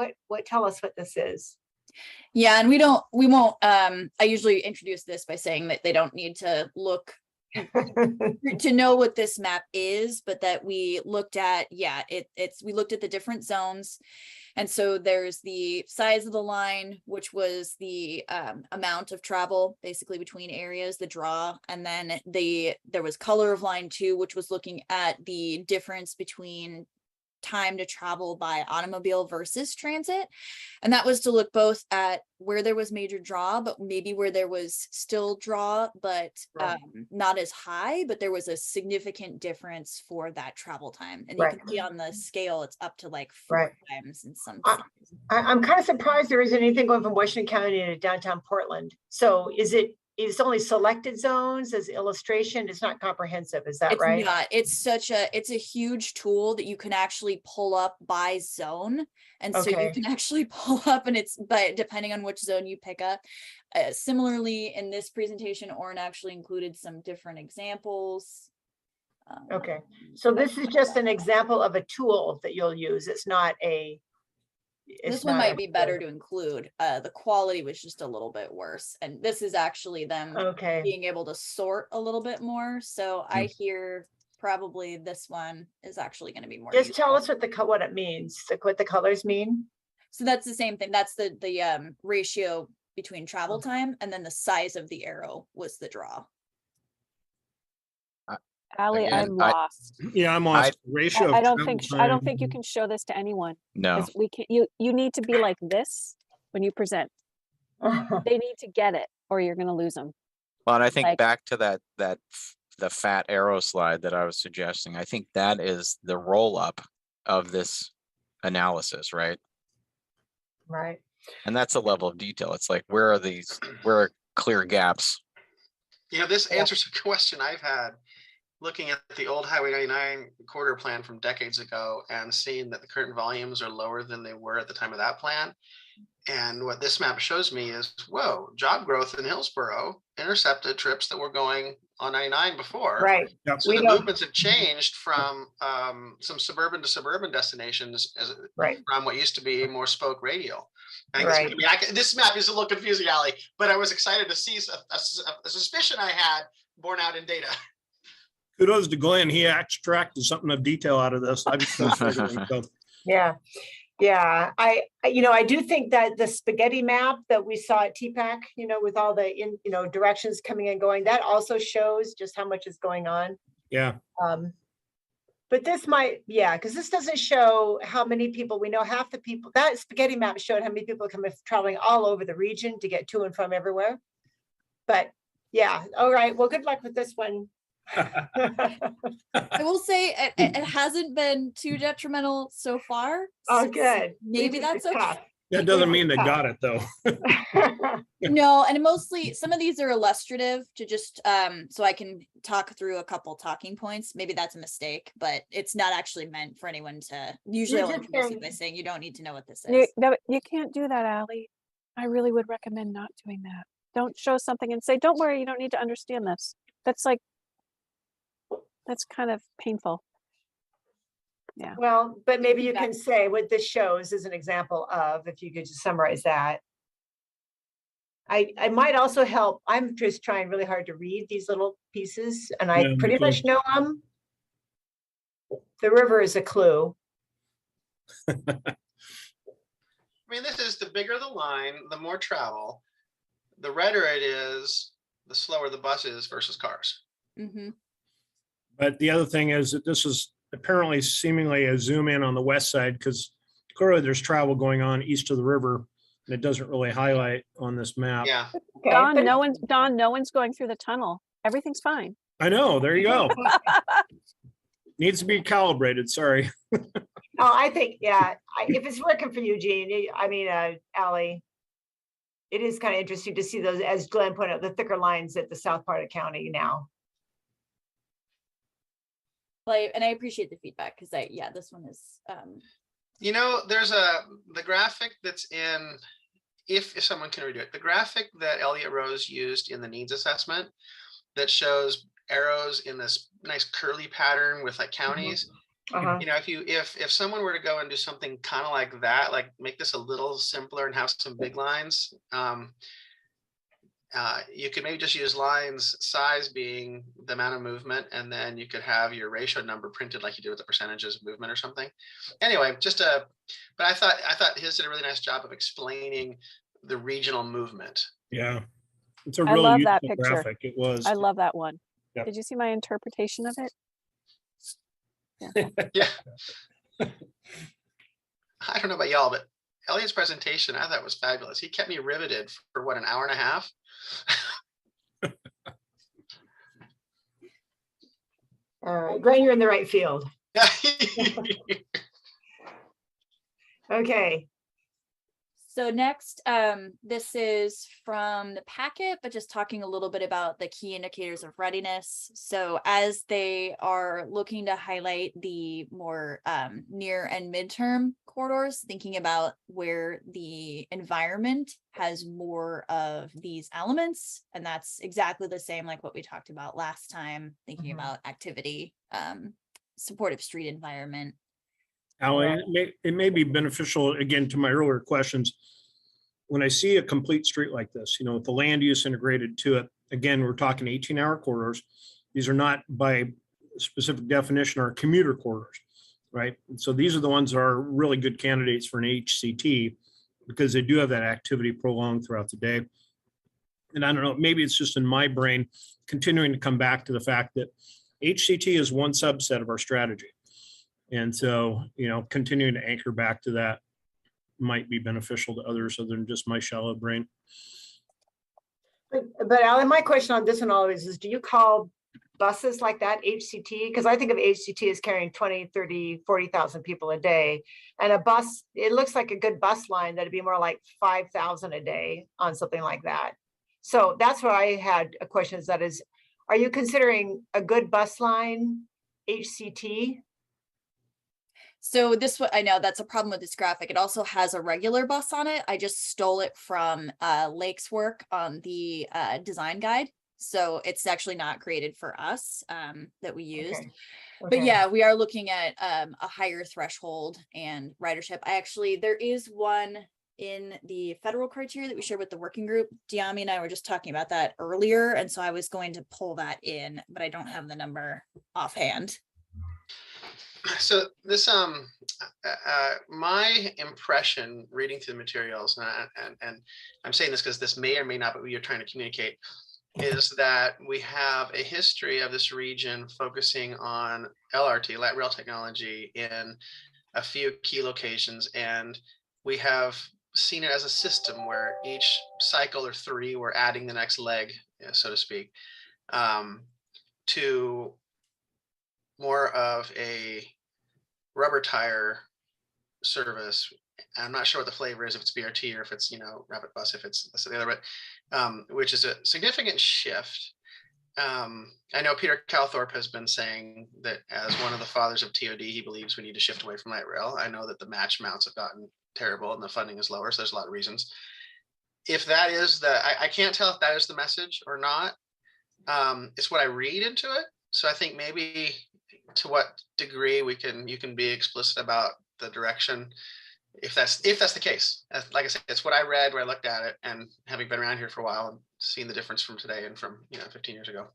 Speaker 2: Tell us what this is.
Speaker 3: Yeah, and we won't I usually introduce this by saying that they don't need to look to know what this map is, but that we looked at, we looked at the different zones. And so there's the size of the line, which was the amount of travel basically between areas, the draw. And then there was color of line 2, which was looking at the difference between time to travel by automobile versus transit. And that was to look both at where there was major draw, but maybe where there was still draw, but
Speaker 2: Right.
Speaker 3: not as high, but there was a significant difference for that travel time. And
Speaker 2: Right.
Speaker 3: you can see on the scale, it's up to like 4
Speaker 2: Right.
Speaker 3: times in some.
Speaker 2: I'm kind of surprised there isn't anything going from Washington County to downtown Portland. So it's only selected zones as illustration? It's not comprehensive, is that
Speaker 3: It's
Speaker 2: right?
Speaker 3: not. It's a huge tool that you can actually pull up by zone. And so you
Speaker 2: Okay.
Speaker 3: can actually pull up, and but depending on which zone you pick up. Similarly, in this presentation, Oren actually included some different examples.
Speaker 2: Okay, so this is just an example of a tool that you'll use. It's not a.
Speaker 3: This one might be better to include. The quality was just a little bit worse. And this is actually them
Speaker 2: Okay,
Speaker 3: being able to sort a little bit more. So I hear probably this one is actually going to be more
Speaker 2: just tell
Speaker 3: useful.
Speaker 2: us what it means, like what the colors mean.
Speaker 3: So that's the same thing. That's the ratio between travel time, and then the size of the arrow was the draw.
Speaker 1: Allie,
Speaker 4: Again,
Speaker 1: I'm lost.
Speaker 6: Yeah, I'm on ratio.
Speaker 1: I
Speaker 6: of
Speaker 1: don't
Speaker 6: travel
Speaker 1: think you
Speaker 6: time.
Speaker 1: can show this to anyone.
Speaker 4: No,
Speaker 1: 'Cause we can, you need to be like this when you present. They need to get it or you're gonna lose them.
Speaker 4: well, and I think
Speaker 1: Like-
Speaker 4: back to the fat arrow slide that I was suggesting, I think that is the roll up of this analysis, right?
Speaker 2: Right,
Speaker 4: And that's a level of detail. It's like, where are clear gaps?
Speaker 5: You know, this answers a question I've had looking at the old Highway 99 corridor plan from decades ago and seeing that the current volumes are lower than they were at the time of that plan. And what this map shows me is, whoa, job growth in Hillsborough intercepted trips that were going on 99 before.
Speaker 2: right.
Speaker 6: Yep.
Speaker 5: So
Speaker 2: We
Speaker 5: the
Speaker 2: know-
Speaker 5: movements have changed from some suburban to suburban destinations
Speaker 2: Right.
Speaker 5: from what used to be more spoke radial. I think
Speaker 2: Right.
Speaker 5: this map is a little confusing, Allie, but I was excited to see a suspicion I had borne out in data.
Speaker 6: Kudos to Glenn. He extracted something of detail out of this. I'm so struggling, so.
Speaker 2: Yeah, yeah. I do think that the spaghetti map that we saw at TPAC, with all the directions coming and going, that also shows just how much is going on.
Speaker 6: Yeah,
Speaker 2: But this might, because this doesn't show how many people, we know half the people, that spaghetti map showed how many people are traveling all over the region to get to and from everywhere. But yeah, all right, well, good luck with this one.
Speaker 3: I will say it hasn't been too detrimental so far.
Speaker 2: Oh,
Speaker 3: so
Speaker 2: good.
Speaker 3: Maybe that's okay.
Speaker 6: that doesn't mean they got it though.
Speaker 3: No, and mostly some of these are illustrative to just so I can talk through a couple talking points. Maybe that's a mistake, but it's not actually meant for anyone to. Usually I'll
Speaker 2: just
Speaker 3: introduce it
Speaker 2: saying-
Speaker 3: by saying you don't need to know what this
Speaker 1: You,
Speaker 3: is.
Speaker 1: no, you can't do that, Allie. I really would recommend not doing that. Don't show something and say, don't worry, you don't need to understand this. That's kind of painful. Yeah.
Speaker 2: Well, but maybe you can say what this shows is an example of, if you could just summarize that. I might also help. I'm just trying really hard to read these little pieces and I
Speaker 6: Yeah, me
Speaker 2: pretty
Speaker 6: too.
Speaker 2: much know them. The river is a clue.
Speaker 5: I mean, this is the bigger the line, the more travel. The redder it is, the slower the bus is versus cars.
Speaker 3: Mhm.
Speaker 6: But the other thing is that this is apparently seemingly a zoom in on the west side because clearly there's travel going on east of the river and it doesn't really highlight on this map.
Speaker 5: Yeah.
Speaker 2: Okay,
Speaker 1: Don,
Speaker 2: but-
Speaker 1: no one's going through the tunnel. Everything's fine.
Speaker 6: I know, there you go. Needs to be calibrated, sorry.
Speaker 2: Oh, I think, if it's working for you, Gene, Ally, it is kind of interesting to see those, as Glenn pointed out, the thicker lines at the south part of county now.
Speaker 3: And I appreciate the feedback because this one is
Speaker 5: You know, there's the graphic that's in, if someone can redo it, the graphic that Elliot Rose used in the needs assessment that shows arrows in this nice curly pattern with like counties.
Speaker 2: Uh-huh.
Speaker 5: You know, if someone were to go and do something kind of like that, like make this a little simpler and have some big lines, you could maybe just use lines size being the amount of movement, and then you could have your ratio number printed like you do with the percentages of movement or something. Anyway, but I thought his did a really nice job of explaining the regional movement.
Speaker 6: Yeah. It's a
Speaker 1: I
Speaker 6: really
Speaker 1: love that
Speaker 6: useful
Speaker 1: picture.
Speaker 6: graphic. It was.
Speaker 1: I love that one.
Speaker 6: Yep.
Speaker 1: Did you see my interpretation of it?
Speaker 5: Yeah. I don't know about y'all, but Elliot's presentation I thought was fabulous. He kept me riveted for what, an hour and a half?
Speaker 2: All right, Glenn, you're in the right field. Okay.
Speaker 3: So next, this is from the packet, but just talking a little bit about the key indicators of readiness. So as they are looking to highlight the more near and midterm corridors, thinking about where the environment has more of these elements, and that's exactly the same like what we talked about last time, thinking about activity, supportive street environment.
Speaker 6: Alan, it may be beneficial, again, to my earlier questions. When I see a complete street like this, you know, with the land use integrated to it, again, we're talking 18-hour corridors. These are not by specific definition are commuter corridors, right? And so these are the ones that are really good candidates for an HCT because they do have that activity prolonged throughout the day. And I don't know, maybe it's just in my brain continuing to come back to the fact that HCT is one subset of our strategy. And so, you know, continuing to anchor back to that might be beneficial to others other than just my shallow brain.
Speaker 2: But Alan, my question on this one always is, do you call buses like that HCT? Because I think of HCT as carrying 20, 30, 40,000 people a day. And a bus, it looks like a good bus line that'd be more like 5,000 a day on something like that. So that's where I had a question, is that is, are you considering a good bus line HCT?
Speaker 3: So this one, I know that's a problem with this graphic. It also has a regular bus on it. I just stole it from Lake's work on the design guide. So it's actually not created for us that we used.
Speaker 2: Okay.
Speaker 3: But yeah, we are looking at a higher threshold and ridership. There is one in the federal criteria that we shared with the working group. Diami and I were just talking about that earlier. And so I was going to pull that in, but I don't have the number offhand.
Speaker 5: So this, my impression reading through the materials, and I'm saying this because this may or may not be what you're trying to communicate, is that we have a history of this region focusing on LRT, light rail technology, in a few key locations. And we have seen it as a system where each cycle or three, we're adding the next leg, so to speak, to more of a rubber tire service. I'm not sure what the flavor is, if it's BRT or if it's, you know, rapid bus, if it's this or the other, but which is a significant shift. I know Peter Calthorpe has been saying that as one of the fathers of TOD, he believes we need to shift away from light rail. I know that the match amounts have gotten terrible and the funding is lower, so there's a lot of reasons. If that is I can't tell if that is the message or not. It's what I read into it. So I think maybe to what degree you can be explicit about the direction, if that's the case. Like I said, it's what I read where I looked at it, and having been around here for a while and seen the difference from today and from 15 years ago.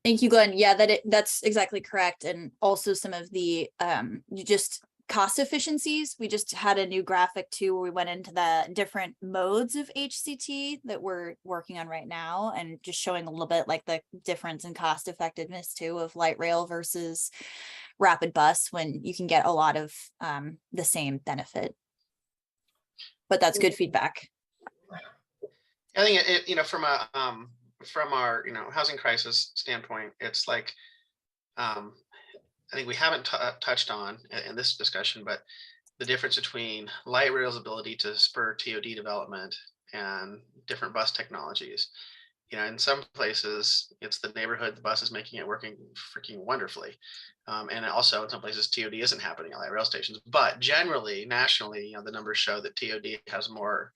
Speaker 3: Thank you, Glenn. Yeah, that's exactly correct. And also some of the cost efficiencies. We just had a new graphic too, where we went into the different modes of HCT that we're working on right now, and just showing a little bit like the difference in cost effectiveness too of light rail versus rapid bus, when you can get a lot of the same benefit. But that's good feedback.
Speaker 5: I think it from our housing crisis standpoint, it's like I think we haven't touched on in this discussion, but the difference between light rail's ability to spur TOD development and different bus technologies. In some places, it's the neighborhood, the bus is making it working freaking wonderfully. And also in some places, TOD isn't happening at light rail stations. But generally, nationally, the numbers show that TOD has more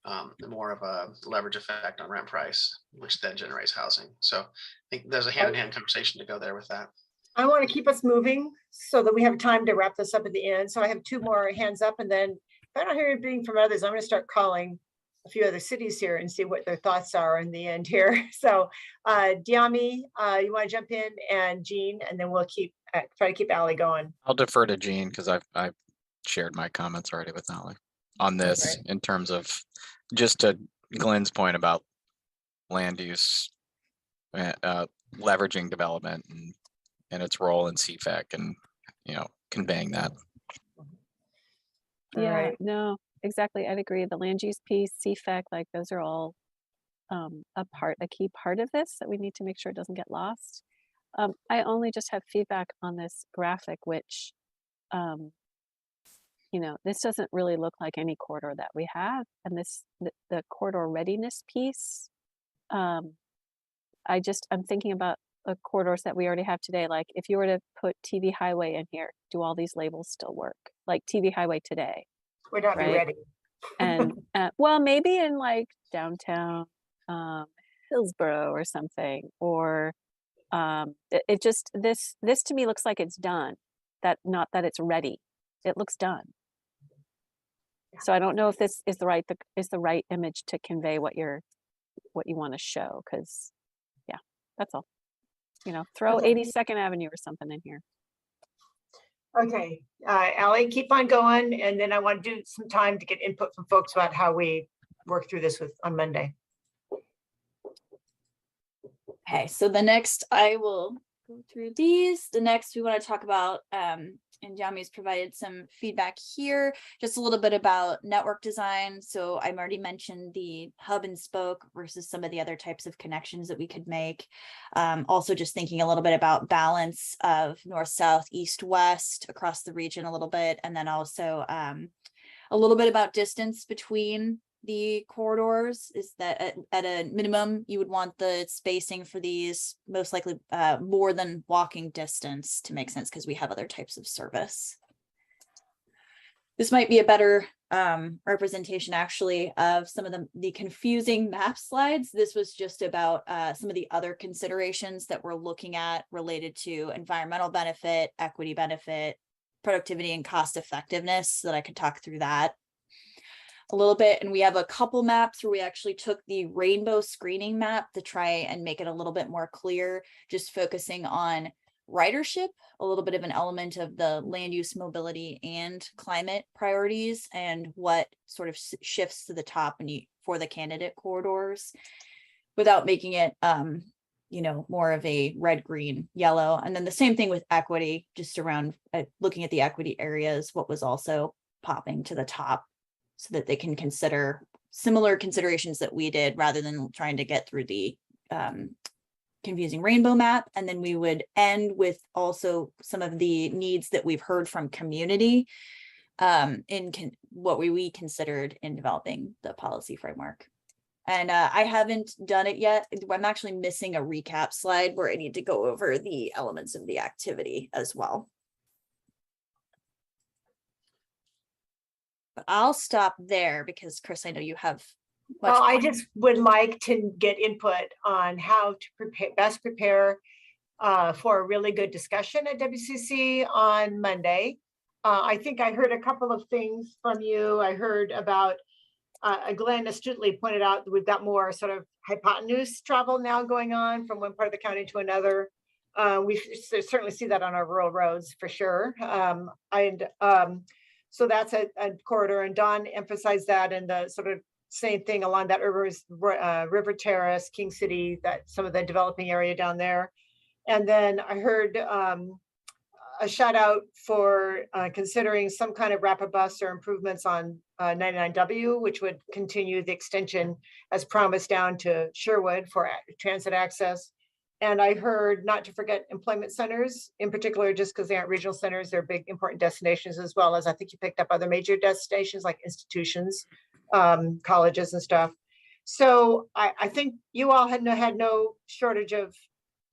Speaker 5: of a leverage effect on rent price, which then generates housing. So I think there's a hand-in-hand conversation to go there with that.
Speaker 2: I want to keep us moving so that we have time to wrap this up at the end. So I have two more hands up, and then if I don't hear anything from others, I'm going to start calling a few other cities here and see what their thoughts are in the end here. So Diami, you want to jump in, and Jean, and then we'll try to keep Allie going.
Speaker 4: I'll defer to Jean because I've shared my comments already with Allie on this.
Speaker 2: Okay.
Speaker 4: In terms of just to Glenn's point about land use, leveraging development and its role in CFAC, and conveying that.
Speaker 2: All
Speaker 1: Yeah,
Speaker 2: right.
Speaker 1: no, exactly. I'd agree. The land use piece, CFAC, like those are all a key part of this that we need to make sure it doesn't get lost. I only just have feedback on this graphic, which, this doesn't really look like any corridor that we have. And the corridor readiness piece, I'm thinking about the corridors that we already have today. Like if you were to put TV highway in here, do all these labels still work? Like TV highway today,
Speaker 2: We're not
Speaker 1: right?
Speaker 2: ready.
Speaker 1: And well, maybe in like downtown Hillsborough or something, or it just this to me looks like it's done. That not that it's ready. It looks done. So I don't know if this is the right image to convey what you want to show, because yeah, that's all. Throw
Speaker 2: Okay.
Speaker 1: 82nd Avenue or something in here.
Speaker 2: Okay, Ally, keep on going, and then I want to do some time to get input from folks about how we work through this on Monday.
Speaker 3: Okay, so the next I will go through these. The next we want to talk about, and Yami's provided some feedback here, just a little bit about network design. So I've already mentioned the hub and spoke versus some of the other types of connections that we could make. Also just thinking a little bit about balance of north, south, east, west across the region a little bit. And then also a little bit about distance between the corridors. Is that at a minimum, you would want the spacing for these most likely more than walking distance to make sense, because we have other types of service. This might be a better representation actually of some of the confusing map slides. This was just about some of the other considerations that we're looking at related to environmental benefit, equity benefit, productivity, and cost effectiveness, so that I could talk through that a little bit. And we have a couple maps where we actually took the rainbow screening map to try and make it a little bit more clear, just focusing on ridership, a little bit of an element of the land use, mobility, and climate priorities, and what sort of shifts to the top for the candidate corridors, without making it more of a red, green, yellow. And then the same thing with equity, just around looking at the equity areas, what was also popping to the top, so that they can consider similar considerations that we did, rather than trying to get through the confusing rainbow map. And then we would end with also some of the needs that we've heard from community in what we considered in developing the policy framework. And I haven't done it yet. I'm actually missing a recap slide where I need to go over the elements of the activity as well. But I'll stop there because, Chris, I know you have much.
Speaker 2: Well, I just would like to get input on how to best prepare for a really good discussion at WCC on Monday. I think I heard a couple of things from you. I heard about Glenn astutely pointed out that we've got more sort of hypotenuse travel now going on from one part of the county to another. We certainly see that on our rural roads for sure. So that's a corridor, and Don emphasized that, and the sort of same thing along that River Terrace, King City, that some of the developing area down there. And then I heard a shout out for considering some kind of rapid bus or improvements on 99W, which would continue the extension as promised down to Sherwood for transit access. And I heard not to forget employment centers, in particular, just because they aren't regional centers, they're big important destinations, as well as I think you picked up other major destinations like institutions, colleges and stuff. So I think you all had no shortage of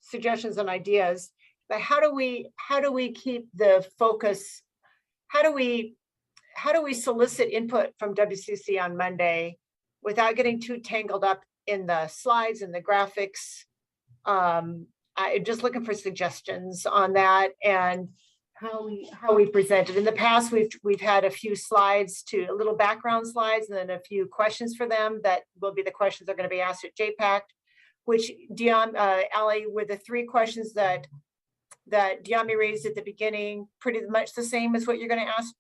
Speaker 2: suggestions and ideas, but how do we keep the focus? How do we solicit input from WCC on Monday without getting too tangled up in the slides and the graphics? I'm just looking for suggestions on that and how we present it. In the past, we've had a few slides, little background slides, and then a few questions for them that will be the questions that are going to be asked at JPAC, which Ally, were the three questions that Diami raised at the beginning pretty much the same as what you're going to ask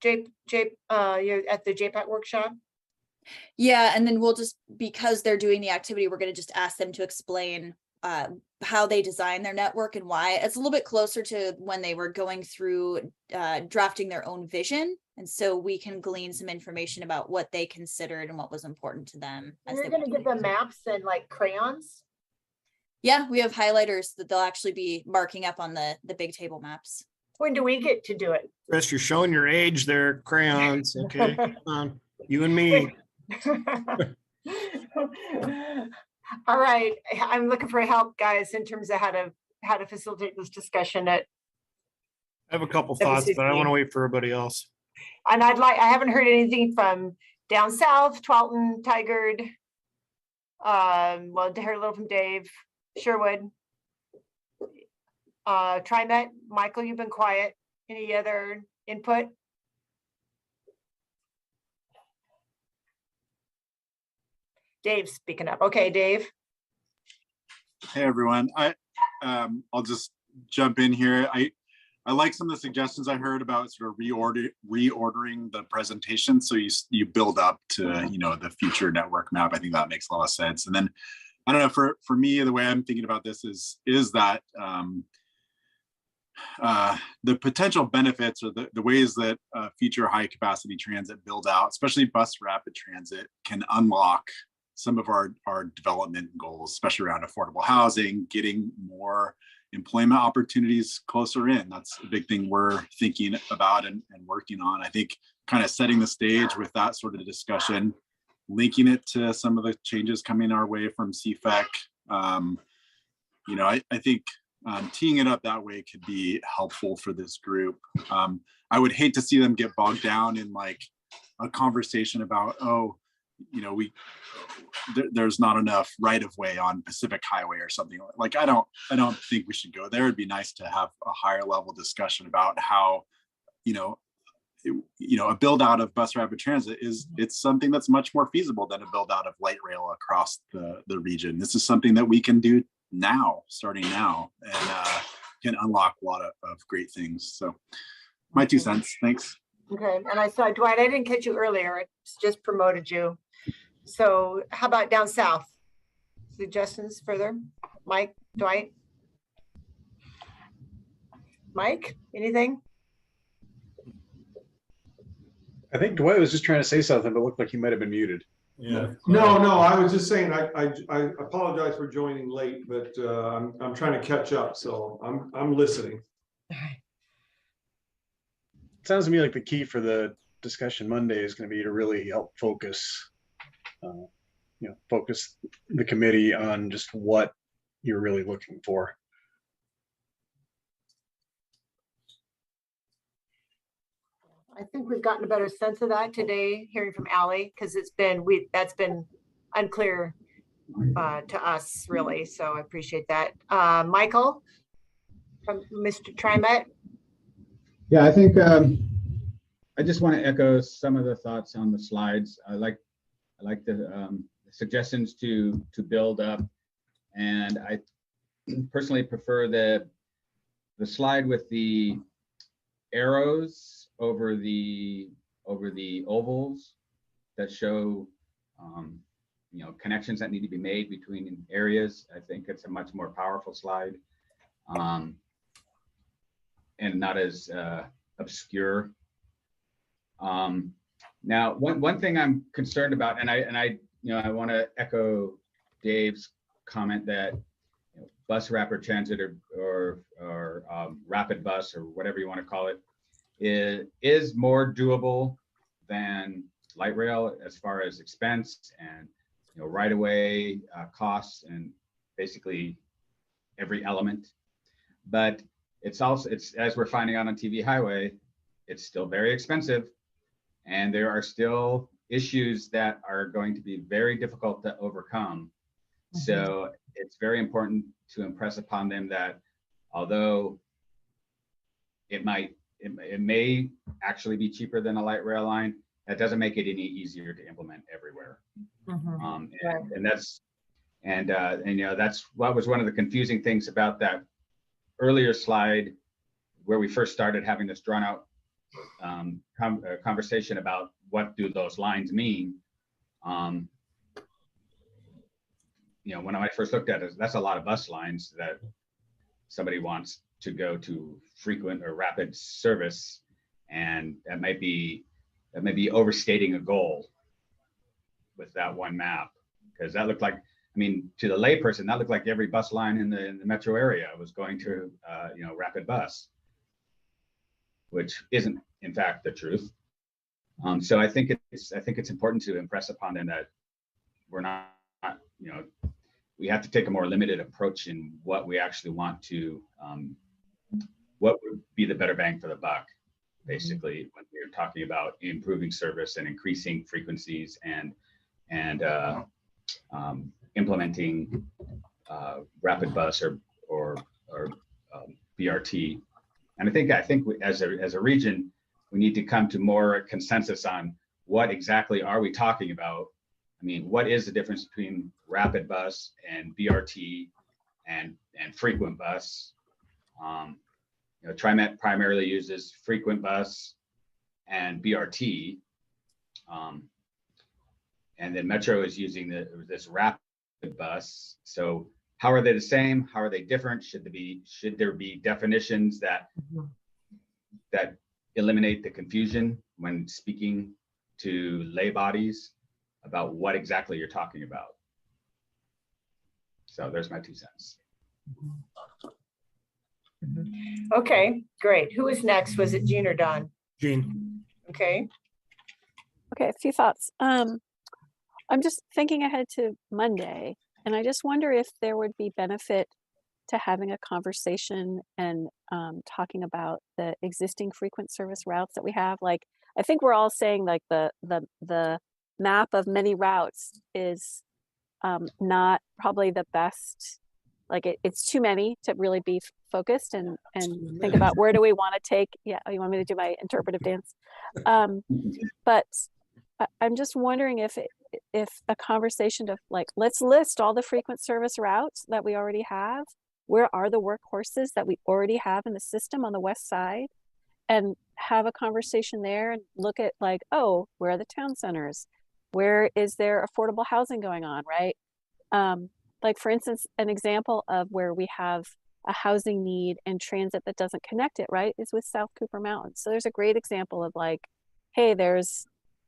Speaker 2: you're at the JPAC workshop?
Speaker 3: Yeah, and then we'll just, because they're doing the activity, we're going to just ask them to explain how they design their network and why. It's a little bit closer to when they were going through drafting their own vision. And so we can glean some information about what they considered and what was important to them.
Speaker 2: And you're gonna give them maps and like crayons?
Speaker 3: Yeah, we have highlighters that they'll actually be marking up on the big table maps.
Speaker 2: When do we get to do it?
Speaker 6: Chris, you're showing your age there, crayons. Okay, come on, you and me.
Speaker 2: All right, I'm looking for help, guys, in terms of how to facilitate this discussion at.
Speaker 6: I have a couple thoughts, but I want to wait for everybody else.
Speaker 2: And I haven't heard anything from down south, Twalton, Tigard. Well, I heard a little from Dave, Sherwood. TriMet, Michael, you've been quiet. Any other input? Dave's speaking up. Okay, Dave.
Speaker 7: Hey, everyone. I'll just jump in here. I like some of the suggestions I heard about sort of reordering the presentation. So you build up to, you know, the future network map. I think that makes a lot of sense. And then, I don't know, for me, the way I'm thinking about this is that the potential benefits or the ways that future high capacity transit build out, especially bus rapid transit, can unlock some of our development goals, especially around affordable housing, getting more employment opportunities closer in. That's a big thing we're thinking about and working on. I think kind of setting the stage with that sort of discussion, linking it to some of the changes coming our way from CFEC. You know, I think teeing it up that way could be helpful for this group. I would hate to see them get bogged down in like a conversation about, oh, you know, there's not enough right of way on Pacific Highway or something. Like, I don't think we should go there. It'd be nice to have a higher level discussion about how, you know, a build out of bus rapid transit it's something that's much more feasible than a build out of light rail across the region. This is something that we can do now, starting now, and can unlock a lot of great things. So my 2 cents. Thanks.
Speaker 2: Okay, and I saw Dwight, I didn't catch you earlier. I just promoted you. So how about down south? Suggestions further? Mike, Dwight? Mike, anything?
Speaker 8: I think Dwight was just trying to say something, but looked like he might have been muted.
Speaker 6: Yeah.
Speaker 9: No, I was just saying, I apologize for joining late, but I'm trying to catch up, so I'm listening.
Speaker 8: It sounds to me like the key for the discussion Monday is going to be to really help focus, focus the committee on just what you're really looking for.
Speaker 2: I think we've gotten a better sense of that today, hearing from Allie, because that's been unclear to us, really. So I appreciate that. Michael, from Mr. TriMet.
Speaker 10: Yeah, I think I just want to echo some of the thoughts on the slides. I like the suggestions to build up, and I personally prefer the slide with the arrows over the ovals that show connections that need to be made between areas. I think it's a much more powerful slide, and not as obscure. Now, one thing I'm concerned about, and I want to echo Dave's comment that bus rapid transit or rapid bus or whatever you want to call it is more doable than light rail as far as expense and right of way costs and basically every element. But it's as we're finding out on TV Highway, it's still very expensive, and there are still issues that are going to be very difficult to overcome. Mm-hmm. So it's very important to impress upon them that although it may actually be cheaper than a light rail line, that doesn't make it any easier to implement everywhere. Mm-hmm. That's what was one of the confusing things about that earlier slide where we first started having this drawn out conversation about what do those lines mean. you know, when I first looked at it, that's a lot of bus lines that somebody wants to go to frequent or rapid service, and that might be overstating a goal with that one map, because that looked like, I mean, to the layperson, that looked like every bus line in the metro area was going to, you know, rapid bus, which isn't in fact the truth. So I think it's important to impress upon them that we're not, you know, we have to take a more limited approach in what we actually want to, what would be the better bang for the buck, basically, when we're talking about improving service and increasing frequencies and implementing rapid bus or BRT. And I think as a region, we need to come to more consensus on what exactly are we talking about. I mean, what is the difference between rapid bus and BRT and frequent bus? You know, TriMet primarily uses frequent bus and BRT, and then Metro is using this rapid bus. So how are they the same? How are they different? Should there be definitions that eliminate the confusion when speaking to lay bodies about what exactly you're talking about? So there's my 2 cents.
Speaker 2: Okay, great. Who was next? Was it Jean or Don?
Speaker 6: Gene.
Speaker 2: Okay.
Speaker 1: Okay, a few thoughts. I'm just thinking ahead to Monday, and I just wonder if there would be benefit to having a conversation and talking about the existing frequent service routes that we have. Like, I think we're all saying like the map of many routes is not probably the best. Like it's too many to really be focused and think about where do we want to take. Yeah, oh, you want me to do my interpretive dance? But I'm just wondering if a conversation of like, let's list all the frequent service routes that we already have. Where are the workhorses that we already have in the system on the west side? And have a conversation there and look at like, oh, where are the town centers? Where is there affordable housing going on, right? Like for instance, an example of where we have a housing need and transit that doesn't connect it, right, is with South Cooper Mountain. So there's a great example of like, hey,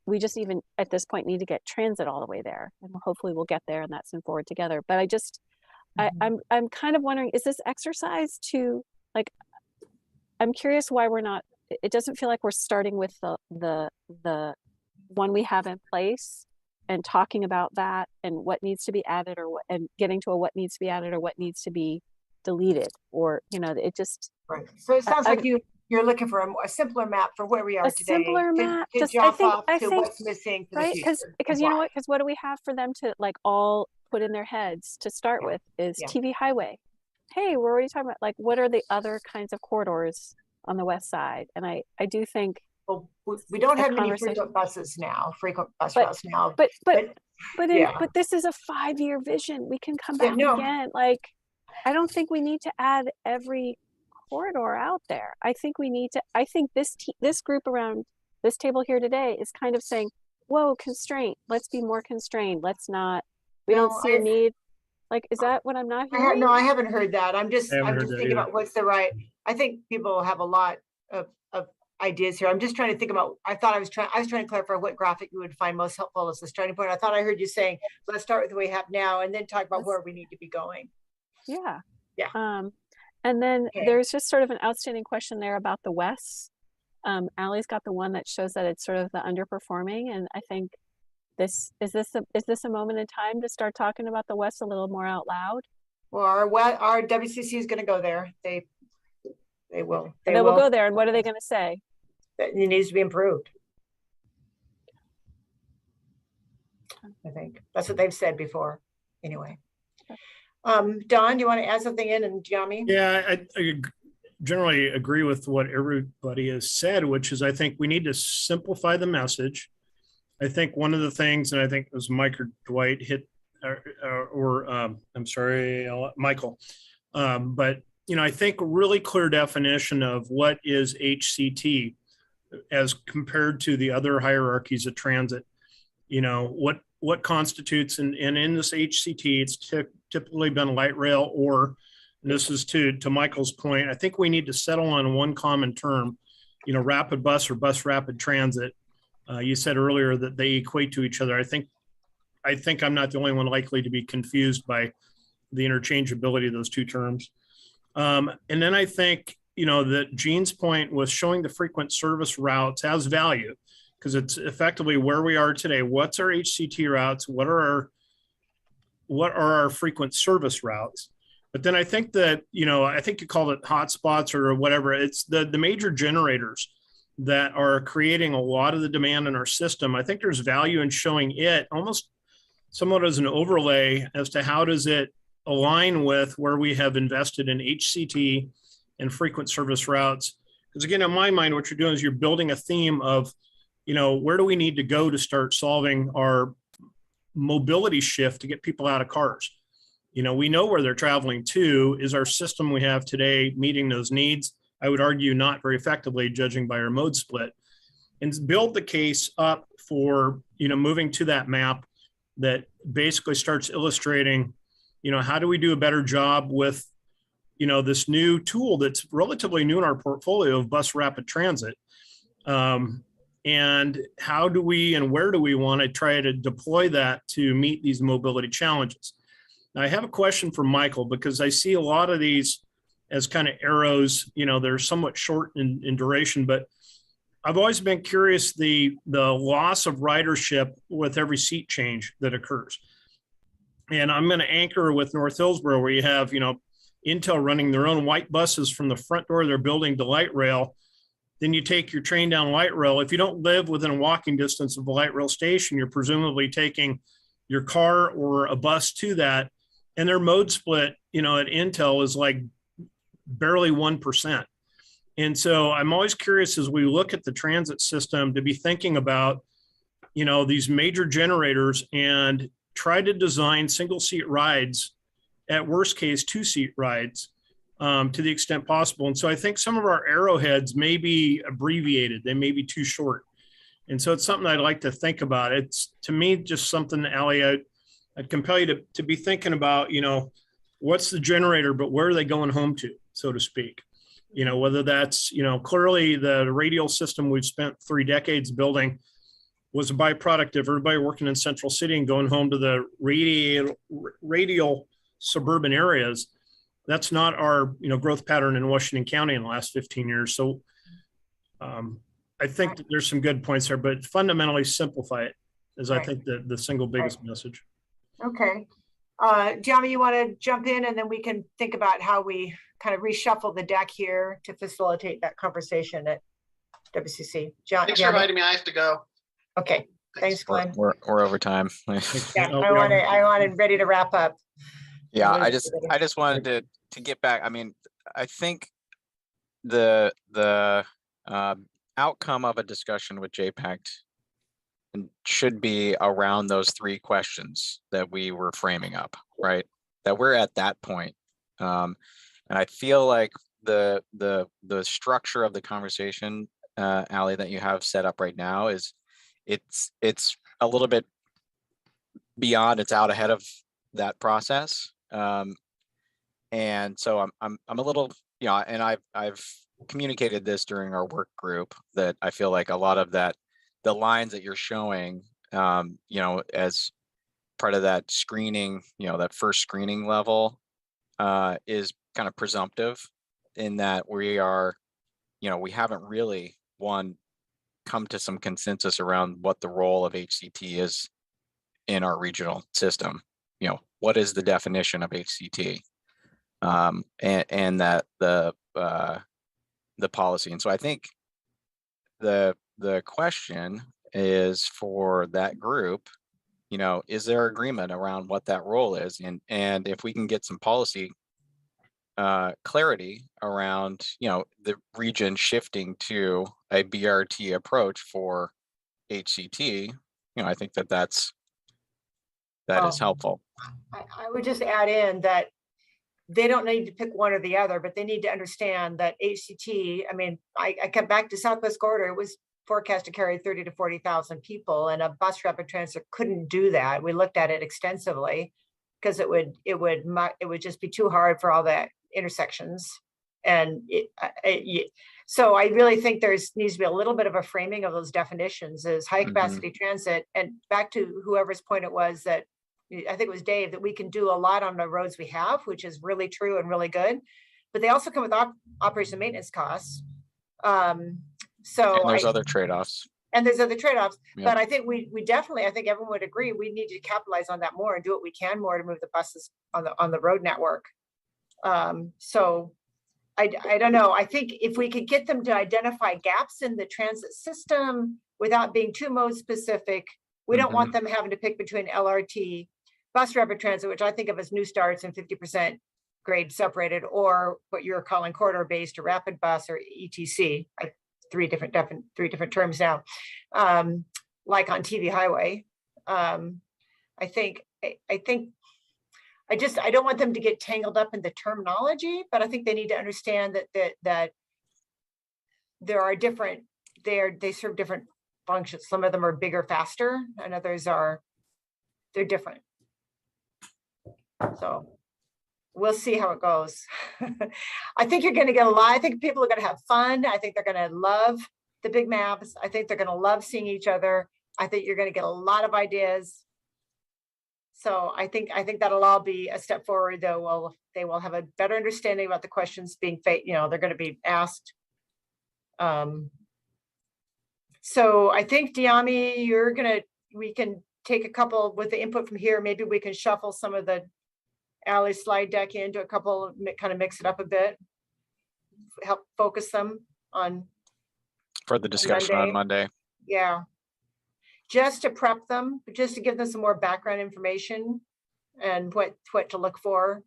Speaker 1: we just even at this point need to get transit all the way there, and hopefully we'll get there, and that's in Forward Together. But I just, I'm kind of wondering, is this exercise to like, I'm curious why we're not, it doesn't feel like we're starting with the one we have in place and talking about that and what needs to be added or what, and getting to a what needs to be added or what needs to be deleted, or, you know, it just.
Speaker 2: Right. So it sounds like you're looking for a simpler map for where we are today.
Speaker 1: Simpler map.
Speaker 2: To
Speaker 1: Just,
Speaker 2: drop
Speaker 1: I
Speaker 2: off
Speaker 1: think,
Speaker 2: to what's missing for the
Speaker 1: right?
Speaker 2: future.
Speaker 1: Because you know what? Because what do we have for them to like all put in their heads to start with is TV highway. Hey, we're already talking about like, what are the other kinds of corridors on the west side? And I do think.
Speaker 2: Well, we don't have many frequent bus routes now.
Speaker 1: But this is a 5-year vision. We can come back again. Like, I don't think we need to add every corridor out there. I think we need to. I think this group around this table here today is kind of saying, "Whoa, constraint. Let's be more constrained. Let's not. We don't see a need." Like, is that what I'm not hearing?
Speaker 2: No, I haven't heard that. I'm just thinking about what's the right. I think people have a lot of ideas here. I'm just trying to think about. I was trying to clarify what graphic you would find most helpful as the starting point. I thought I heard you saying, let's start with what we have now and then talk about where we need to be going.
Speaker 1: Yeah.
Speaker 2: Yeah.
Speaker 1: And then there's just sort of an outstanding question there about the West. Allie's got the one that shows that it's sort of the underperforming, and I think is this a moment in time to start talking about the West a little more out loud?
Speaker 2: Well, our WCC is going to go there. They will.
Speaker 1: They will go there, and what are they going to say?
Speaker 2: That it needs to be improved. I think that's what they've said before. Anyway. Don, do you want to add something in, and Gianni?
Speaker 6: Yeah, I generally agree with what everybody has said, which is I think we need to simplify the message. I think one of the things, and I think it was Mike or Dwight hit, I'm sorry, Michael, but you know, I think a really clear definition of what is HCT as compared to the other hierarchies of transit. You know, what constitutes, and in this HCT, it's typically been light rail or, and this is to Michael's point, I think we need to settle on one common term, rapid bus or bus rapid transit. You said earlier that they equate to each other. I think I'm not the only one likely to be confused by the interchangeability of those two terms. And then I think, that Gene's point was showing the frequent service routes has value because it's effectively where we are today. What's our HCT routes? What are our frequent service routes? But then I think that, I think you called it hotspots or whatever. It's the major generators that are creating a lot of the demand in our system. I think there's value in showing it almost somewhat as an overlay as to how does it align with where we have invested in HCT and frequent service routes. Because again, in my mind, what you're doing is you're building a theme of, where do we need to go to start solving our mobility shift to get people out of cars? We know where they're traveling to. Is our system we have today meeting those needs? I would argue not very effectively, judging by our mode split. And build the case up for, moving to that map that basically starts illustrating, how do we do a better job with, this new tool that's relatively new in our portfolio of bus rapid transit. And how do we and where do we want to try to deploy that to meet these mobility challenges? Now, I have a question for Michael, because I see a lot of these as kind of arrows, they're somewhat short in duration, but I've always been curious the loss of ridership with every seat change that occurs. And I'm going to anchor with North Hillsborough, where you have, Intel running their own white buses from the front door of their building to light rail. Then you take your train down light rail. If you don't live within a walking distance of the light rail station, you're presumably taking your car or a bus to that. And their mode split, at Intel is like barely 1%. And so I'm always curious as we look at the transit system to be thinking about, these major generators and try to design single seat rides, at worst case, 2-seat rides to the extent possible. And so I think some of our arrowheads may be abbreviated. They may be too short. And so it's something I'd like to think about. It's, to me, just something, Allie, I'd compel you to be thinking about, what's the generator, but where are they going home to, so to speak? Whether that's, clearly the radial system we've spent 3 decades building was a byproduct of everybody working in Central City and going home to the radial suburban areas. That's not our, growth pattern in Washington County in the last 15 years. So I think that there's some good points there, but fundamentally simplify it is, I think, the single biggest message.
Speaker 2: Okay. Gianni, you want to jump in, and then we can think about how we kind of reshuffle the deck here to facilitate that conversation at WCC.
Speaker 5: Thanks for inviting me. I have to go.
Speaker 2: Okay. Thanks, Glenn.
Speaker 4: We're over time.
Speaker 2: Yeah, I wanted ready to wrap up.
Speaker 4: Yeah, I just wanted to get back. I mean, I think the outcome of a discussion with JPACT should be around those 3 questions that we were framing up, right? That we're at that point. And I feel like the structure of the conversation, Allie, that you have set up right now is it's a little bit beyond, it's out ahead of that process. And so I'm a little, and I've communicated this during our work group that I feel like a lot of that, the lines that you're showing, as part of that screening, that first screening level, is kind of presumptive in that we are, we haven't really come to some consensus around what the role of HCT is in our regional system. What is the definition of HCT, and that the policy. And so I think the question is for that group, is there agreement around what that role is? And if we can get some policy clarity around, the region shifting to a BRT approach for HCT, I think that is helpful.
Speaker 2: I would just add in that they don't need to pick one or the other, but they need to understand that HCT, I mean, I come back to Southwest Corridor, it was forecast to carry 30 to 40,000 people, and a bus rapid transit couldn't do that. We looked at it extensively because it would just be too hard for all the intersections. And so I really think needs to be a little bit of a framing of those definitions as high capacity transit. And back to whoever's point it was, that I think it was Dave, that we can do a lot on the roads we have, which is really true and really good. But they also come with operation and maintenance costs. So
Speaker 4: And there's other trade-offs.
Speaker 2: And there's other trade-offs,
Speaker 4: Yeah.
Speaker 2: but I think we definitely, I think everyone would agree, we need to capitalize on that more and do what we can more to move the buses on the road network. So I don't know. I think if we could get them to identify gaps in the transit system without being too mode specific, we don't want them having to pick between LRT, bus rapid transit, which I think of as new starts and 50% grade separated, or what you're calling corridor based or rapid bus or ETC. Three different terms now, like on TV highway. I don't want them to get tangled up in the terminology, but I think they need to understand that there are different, they serve different functions. Some of them are bigger, faster, and others they're different. So we'll see how it goes. I think you're going to get a lot. I think people are going to have fun. I think they're going to love the big maps. I think they're going to love seeing each other. I think you're going to get a lot of ideas. So I think that'll all be a step forward, though. Well, they will have a better understanding about the questions being they're going to be asked. So I think Diami, we can take a couple with the input from here. Maybe we can shuffle some of the Ally slide deck into a couple, kind of mix it up a bit, help focus them on
Speaker 4: For the discussion on Monday.
Speaker 2: Yeah. Just to prep them, just to give them some more background information and what to look for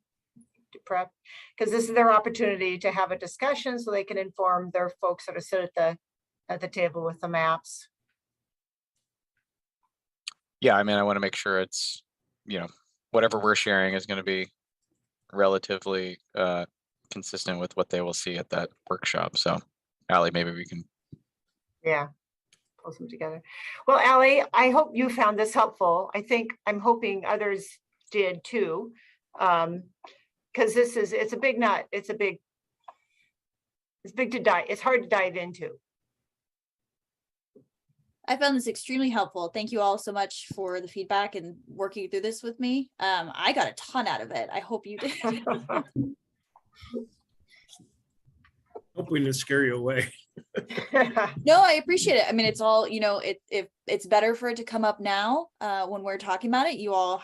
Speaker 2: to prep, because this is their opportunity to have a discussion so they can inform their folks that are sit at the table with the maps.
Speaker 4: Yeah, I mean, I want to make sure it's, whatever we're sharing is going to be relatively consistent with what they will see at that workshop. So, Allie, maybe we can. Yeah.
Speaker 2: Pull them together. Well, Allie, I hope you found this helpful. I'm hoping others did too. Because it's a big nut. It's big to dive. It's hard to dive into.
Speaker 3: I found this extremely helpful. Thank you all so much for the feedback and working through this with me. I got a ton out of it. I hope you did.
Speaker 6: Hope we didn't scare you away.
Speaker 3: No, I appreciate it. I mean, it's all, it's better for it to come up now when we're talking about it. You've all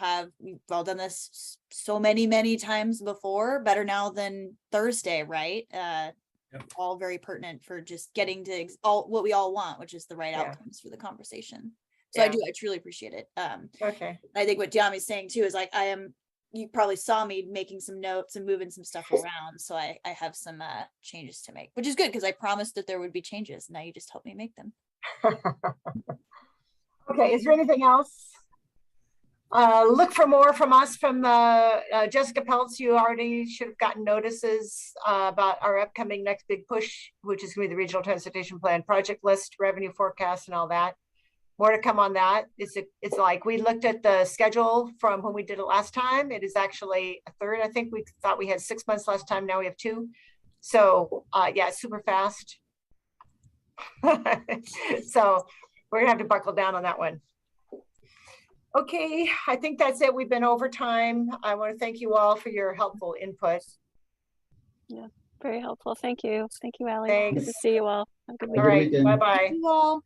Speaker 3: done this so many times before. Better now than Thursday, right? All very pertinent for just getting to what we all want, which is the right outcomes for the conversation. So I truly appreciate it.
Speaker 2: Okay.
Speaker 3: I think what Diami's saying too is you probably saw me making some notes and moving some stuff around. So I have some changes to make, which is good because I promised that there would be changes. Now you just helped me make them.
Speaker 2: Okay, is there anything else? Look for more from us from Jessica Peltz. You already should have gotten notices about our upcoming next big push, which is going to be the Regional Transportation Plan project list, revenue forecast, and all that. More to come on that. It's like we looked at the schedule from when we did it last time. It is actually a third. I think we thought we had 6 months last time. Now we have 2. So yeah, super fast. So we're gonna have to buckle down on that one. Okay, I think that's it. We've been over time. I want to thank you all for your helpful input.
Speaker 1: Yeah, very helpful. Thank you. Thank you, Allie.
Speaker 2: Thanks.
Speaker 1: Good to see you all. Have a good
Speaker 2: All
Speaker 1: weekend.
Speaker 2: right, bye-bye.
Speaker 3: Thank you all.